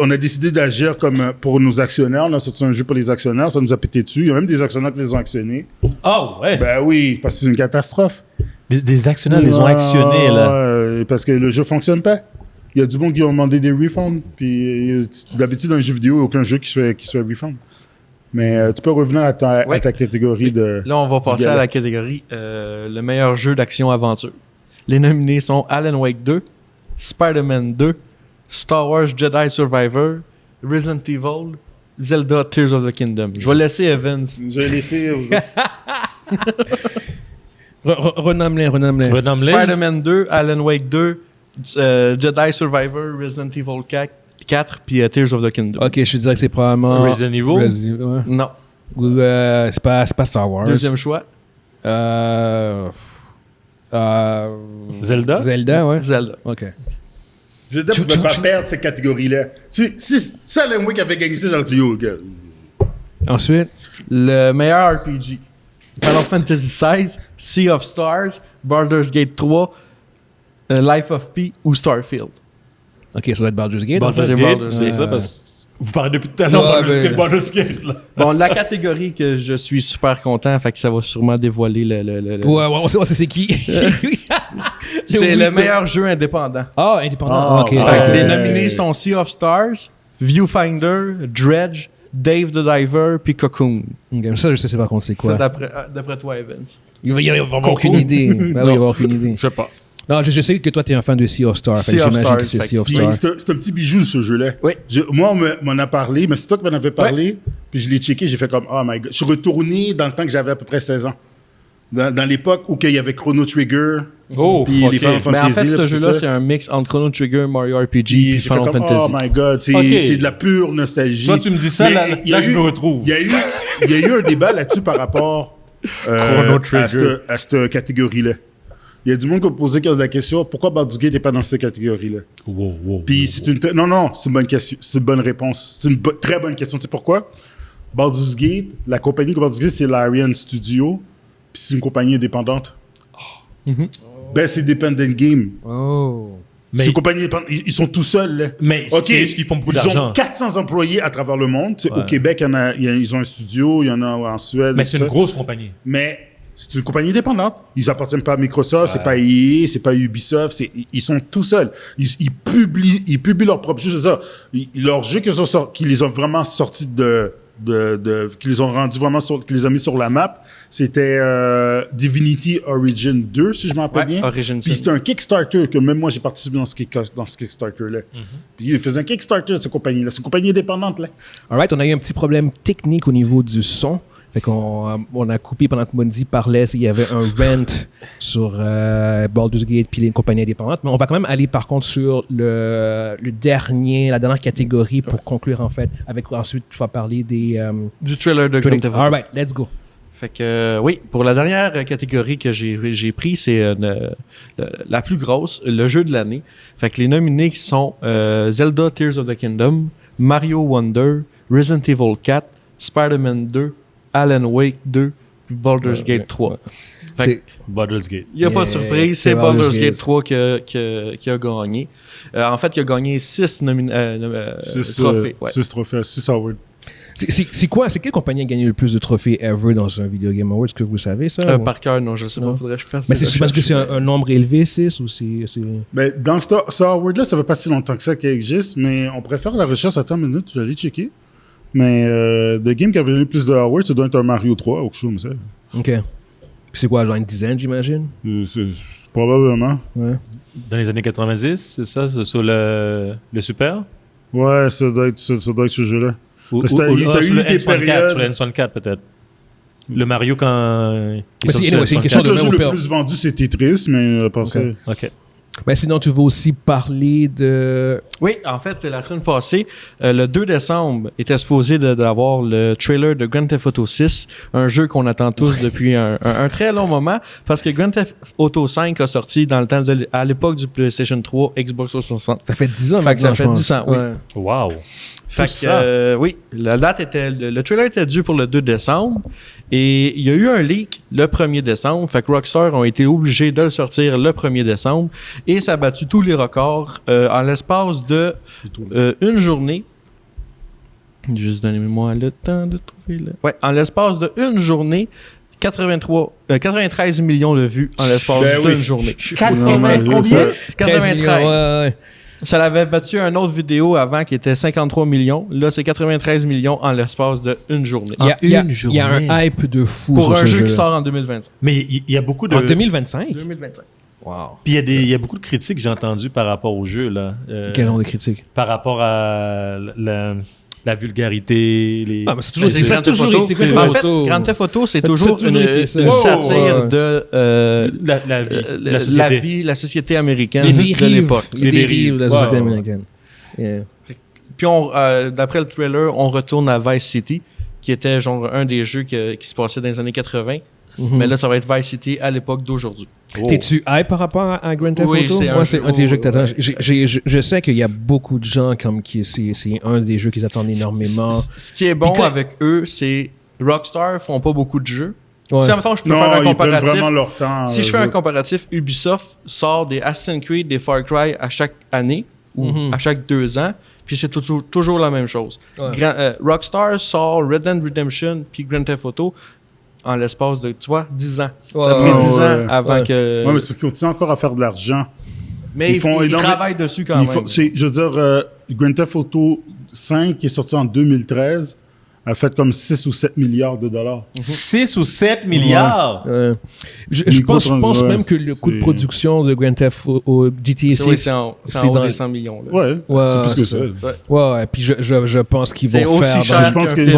on a décidé d'agir comme pour nos actionnaires. On a sorti un jeu pour les actionnaires. Ça nous a pété dessus. Il y a même des actionnaires qui les ont actionnés. Oh, ouais. Ben oui, parce que c'est une catastrophe. Des actionnaires les ont actionnés, là. Ouais, parce que le jeu fonctionne pas. Il y a du monde qui ont demandé des refunds. Puis d'habitude, dans les jeux vidéo, il n'y a aucun jeu qui se fait refund. Mais tu peux revenir à ta catégorie de... Là, on va passer à la catégorie le meilleur jeu d'action-aventure. Les nominés sont Alan Wake 2, Spider-Man 2, Star Wars Jedi Survivor, Resident Evil, Zelda Tears of the Kingdom. Je vais laisser Evans. Je vais laisser vous Renomme-les. Spider-Man 2, Alan Wake 2, Jedi Survivor, Resident Evil 4 puis Tears of the Kingdom. Ok, je te dirais que c'est probablement... Resident Evil? Ouais. Non. Ou, c'est pas Star Wars. Deuxième choix. Zelda? Zelda, ouais. Zelda. Ok. Je ne peux pas perdre cette catégorie-là. Si Alan Wake avait gagné ça, j'aurais dit, yo, gars. Ensuite, Le meilleur RPG. Final Fantasy XVI, Sea of Stars, Baldur's Gate 3, Life of Pi ou Starfield. ok, ça doit être Baldur's Gate. Baldur's c'est Gate, Baldur's c'est Gate. ça, parce que vous parlez depuis tout à l'heure Ouais, Baldur's Gate, là. Bon, la catégorie que je suis super content, fait que ça va sûrement dévoiler le... Ouais, on sait c'est qui. C'est le meilleur jeu indépendant. Ah, indépendant. Ah, ok. Fait que Ouais. les nominés sont Sea of Stars, Viewfinder, Dredge, Dave the Diver, puis Cocoon. Ok, ça, je sais pas contre c'est Ça, quoi. d'après toi, Evans. Il va y avoir aucune idée. Ben oui, il va y avoir aucune idée. Je sais pas. Non, je sais que toi, t'es un fan de Sea of Stars. Sea of J'imagine Stars, que c'est fait Sea of Puis Stars. c'est un petit bijou, ce jeu-là. Oui. Moi, on m'en a parlé, mais c'est toi qui m'en avais parlé. Puis je l'ai checké, j'ai fait comme, oh my god. Je suis retourné dans le temps que j'avais à peu près 16 ans. Dans l'époque où il y avait Chrono Trigger. Oh, puis ok. les Final Mais en Fantasy. fait, ce tout jeu-là, ça. c'est un mix entre Chrono Trigger, Mario RPG Puis puis j'ai fait Final comme, Fantasy. oh my god, Ok. c'est de la pure nostalgie. Toi, tu me dis ça, Mais là, il y a je eu- me retrouve. Il y a eu un débat là-dessus par rapport Chrono Trigger. à cette catégorie-là. Il y a du monde qui a posé la question, pourquoi Baldur's Gate n'est pas dans cette catégorie-là? Puis c'est une... Non, c'est une bonne question. C'est une bonne réponse. C'est une très bonne question. Tu sais pourquoi? Baldur's Gate, la compagnie de Baldur's Gate, c'est Larian Studio. Puis c'est une compagnie indépendante. Ben, c'est Dependent Game. Oh. Mais- C'est une compagnie indépendante. Ils sont tout seuls, là. Mais OK, c'est juste qu'ils font beaucoup Ils d'argent. ont 400 employés à travers le monde. Tu sais, au Québec, ils ont un studio. Il y en a en Suède. Mais et c'est tout une ça. grosse compagnie. Mais c'est une compagnie indépendante. Ils appartiennent pas à Microsoft, c'est pas EA, c'est pas Ubisoft. Ils sont tout seuls. Ils publient leurs propres jeux. C'est ça. Leurs jeux qui les ont vraiment sortis de qui les ont rendus vraiment qui les a mis sur la map, c'était Divinity Origin 2, si je m'en rappelle bien. Origin Puis c'était un Kickstarter que même moi j'ai participé dans ce Kickstarter-là. Puis il faisait un Kickstarter de cette compagnie-là. C'est une compagnie indépendante, là. Alright, on a eu un petit problème technique au niveau du son. Fait qu'on on a coupé pendant que Mundi parlait. Il y avait un rant sur Baldur's Gate puis les compagnies indépendantes. Mais on va quand même aller par contre sur la dernière catégorie pour conclure en fait. Avec ensuite, tu vas parler des... du trailer de Grand Theft Auto. Alright, let's go. Fait que oui, pour la dernière catégorie que j'ai pris, c'est la plus grosse, le jeu de l'année. Fait que les nominés sont Zelda Tears of the Kingdom, Mario Wonder, Resident Evil 4, Spider-Man 2, Alan Wake 2, puis Baldur's Gate 3. C'est Baldur's Gate. Il n'y a pas de surprise, c'est Baldur's Gate 3 qui a gagné. En fait, il a gagné 6 trophées. 6 trophées, 6 awards. C'est quelle compagnie a gagné le plus de trophées ever dans un Video Game Award? Est-ce que vous savez ça? Par cœur, non, je ne sais pas. Faudrait que je fasse. Mais c'est parce que c'est un nombre élevé, 6 ou c'est... Ben, dans ce award-là, ça fait pas si longtemps que ça qu'il existe, mais on préfère la recherche. Attends une minute, je vais aller checker. Mais le game qui a gagné le plus de awards, ça doit être un Mario 3 ou quelque chose comme ça. OK. Puis c'est quoi, genre une dizaine, j'imagine? Probablement. Ouais. Dans les années 90, c'est ça? C'est sur le Super? Ouais, ça doit être ce jeu-là. Ou sur le N64 peut-être. Le Mario quand... C'est une question de le jeu même le plus vendu, c'est Tetris, mais pas ça. OK. Ben sinon, tu veux aussi parler de... Oui, en fait, la semaine passée, le 2 décembre, était supposé d'avoir le trailer de Grand Theft Auto 6, un jeu qu'on attend tous depuis un très long moment, parce que Grand Theft Auto 5 a sorti dans le temps à l'époque du PlayStation 3, Xbox 360. Ça fait 10 ans fait que ça fait 10 ans, oui. Ouais. Wow! Fait que, oui, la date était... Le trailer était dû pour le 2 décembre, et il y a eu un leak le 1er décembre, fait que Rockstar ont été obligés de le sortir le 1er décembre, et ça a battu tous les records en l'espace de une journée. Juste donnez-moi le temps de trouver le... Ouais, en l'espace de une journée, 93 millions de vues en l'espace d'une journée. 80 combien? 93. Ouais. Ça l'avait battu un autre vidéo avant qui était 53 millions. Là, c'est 93 millions en l'espace d'une journée. Il y a un hype de fou pour sur un ce jeu qui sort en 2025. Mais il y a beaucoup de... En 2025? 2025. Wow. Puis il y a beaucoup de critiques que j'ai entendues par rapport au jeu, là. Quel genre de critiques? Par rapport à la vulgarité, les... Ah, mais c'est toujours Grand Theft Auto. En fait, Grand Theft Auto, c'est toujours une satire de la société américaine de l'époque. Les dérives de la société américaine. Yeah. Puis, d'après le trailer, on retourne à Vice City, qui était genre un des jeux qui se passait dans les années 80. Mais là, ça va être Vice City à l'époque d'aujourd'hui. T'es-tu hype par rapport à Grand Theft Auto? Moi, c'est un des jeux que t'attends. Je sais qu'il y a beaucoup de gens comme c'est un des jeux qu'ils attendent énormément. Ce qui est bon avec eux, c'est Rockstar font pas beaucoup de jeux. Ouais. Si en même temps, je peux faire un comparatif. Vraiment leur temps, si je fais un comparatif, Ubisoft sort des Assassin's Creed, des Far Cry à chaque année ou à chaque 2 ans, puis c'est toujours la même chose. Ouais. Rockstar sort Red Dead Redemption puis Grand Theft Auto en l'espace de, 10 ans. Ça a pris 10 ans avant que... Oui, mais c'est parce qu'ils continuent encore à faire de l'argent. Mais ils travaillent dessus quand même. Je veux dire, Grand Theft Auto 5, qui est sorti en 2013, a fait comme 6 ou 7 milliards de dollars. 6 ou 7 milliards? Ouais. Je pense même que le coût de production de Grand Theft Auto GTA 6... c'est en haut des 100 millions. Là. Ouais, c'est plus que ça. Ouais, puis je pense qu'ils vont faire... Je pense que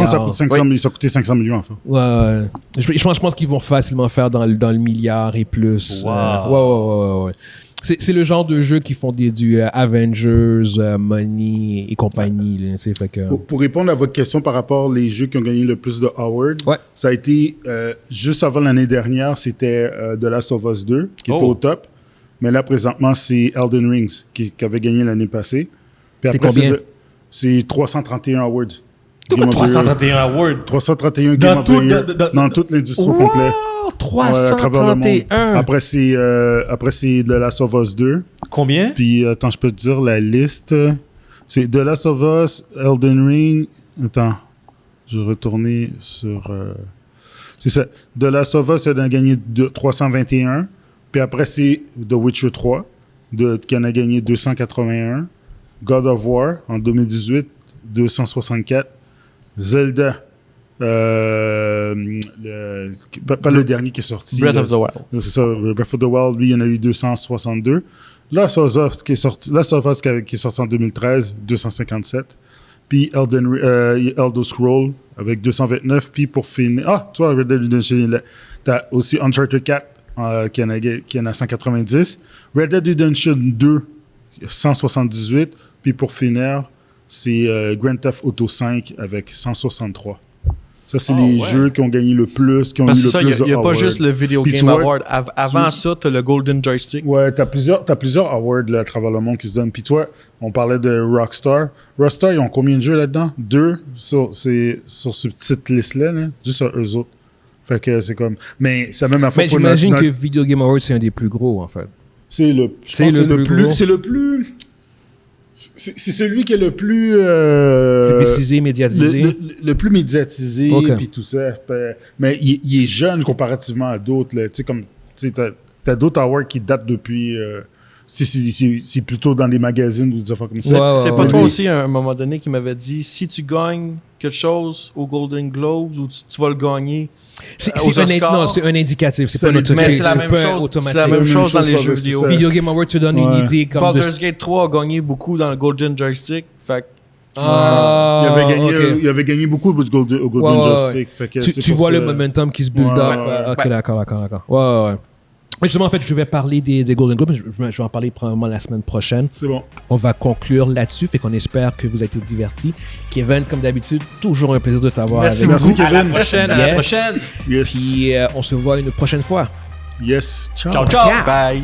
ça coûte 500 millions. Ça a coûté 500 millions, en fait. Ouais. Je pense qu'ils vont facilement faire dans le milliard et plus. Wow. Ouais. C'est le genre de jeu qui font du Avengers, Money et compagnie. Là, fait que... pour répondre à votre question par rapport aux jeux qui ont gagné le plus de awards, ça a été juste avant l'année dernière, c'était The Last of Us 2 qui était au top. Mais là, présentement, c'est Elden Rings qui avait gagné l'année passée. Puis après, combien? C'est 331 awards. 331 awards? 331 Game of the Year dans toute l'industrie complète. 331. Après, c'est The Last of Us 2. Combien? Puis, attends, je peux te dire la liste. C'est The Last of Us, Elden Ring. Attends, je vais retourner sur... c'est ça. The Last of Us, elle a gagné 321. Puis après, c'est The Witcher 3, qui en a gagné 281. God of War, en 2018, 264. Zelda. Pas le dernier qui est sorti. Breath of the Wild. C'est ça, Breath of the Wild, lui, il y en a eu 262. Last of Us qui est sorti en 2013, 257. Puis Elder Scrolls avec 229. Puis pour finir... Ah, tu vois, Red Dead Redemption, t'as aussi Uncharted 4 qui en a 190. Red Dead Redemption 2, 178. Puis pour finir, c'est Grand Theft Auto 5 avec 163. Ça, c'est les jeux qui ont gagné le plus, qui ont eu le plus de il n'y a pas juste le Video Game Award. Avant ça, tu as le Golden Joystick. Ouais, t'as plusieurs awards là, à travers le monde qui se donnent. Puis tu vois, on parlait de Rockstar. Rockstar, ils ont combien de jeux là-dedans? 2 sur cette petite liste-là, là, juste sur eux autres. Fait que c'est comme... Mais c'est la même affaire. Mais j'imagine que Video Game Awards, c'est un des plus gros, en fait. C'est le plus... C'est celui qui est le plus... Publicisé, médiatisé. Le plus médiatisé, Okay. puis tout ça. Mais il est jeune comparativement à d'autres. Tu sais, comme... T'as d'autres awards qui datent depuis... c'est plutôt dans des magazines ou des affaires comme ça. C'est pas toi aussi, à un moment donné, qui m'avait dit, si tu gagnes quelque chose aux Golden Globes, ou tu vas le gagner... C'est un indicatif. C'est pas un automatique. Mais c'est la même chose. C'est la même chose dans les jeux vidéo. Video Game Awards te donne une idée comme Baldur's Gate 3 a gagné beaucoup dans le Golden Joystick. Fait il avait gagné beaucoup au Golden Joystick. Fait que tu vois le momentum qui se build up. Ok, d'accord. Ouais. Justement, en fait, je vais parler des Golden Globes. Je vais en parler probablement la semaine prochaine. C'est bon. On va conclure là-dessus. Fait qu'on espère que vous avez été divertis. Kevin, comme d'habitude, toujours un plaisir de t'avoir. Merci Kevin. À la prochaine. Yes. Puis on se voit une prochaine fois. Yes. Ciao. Bye.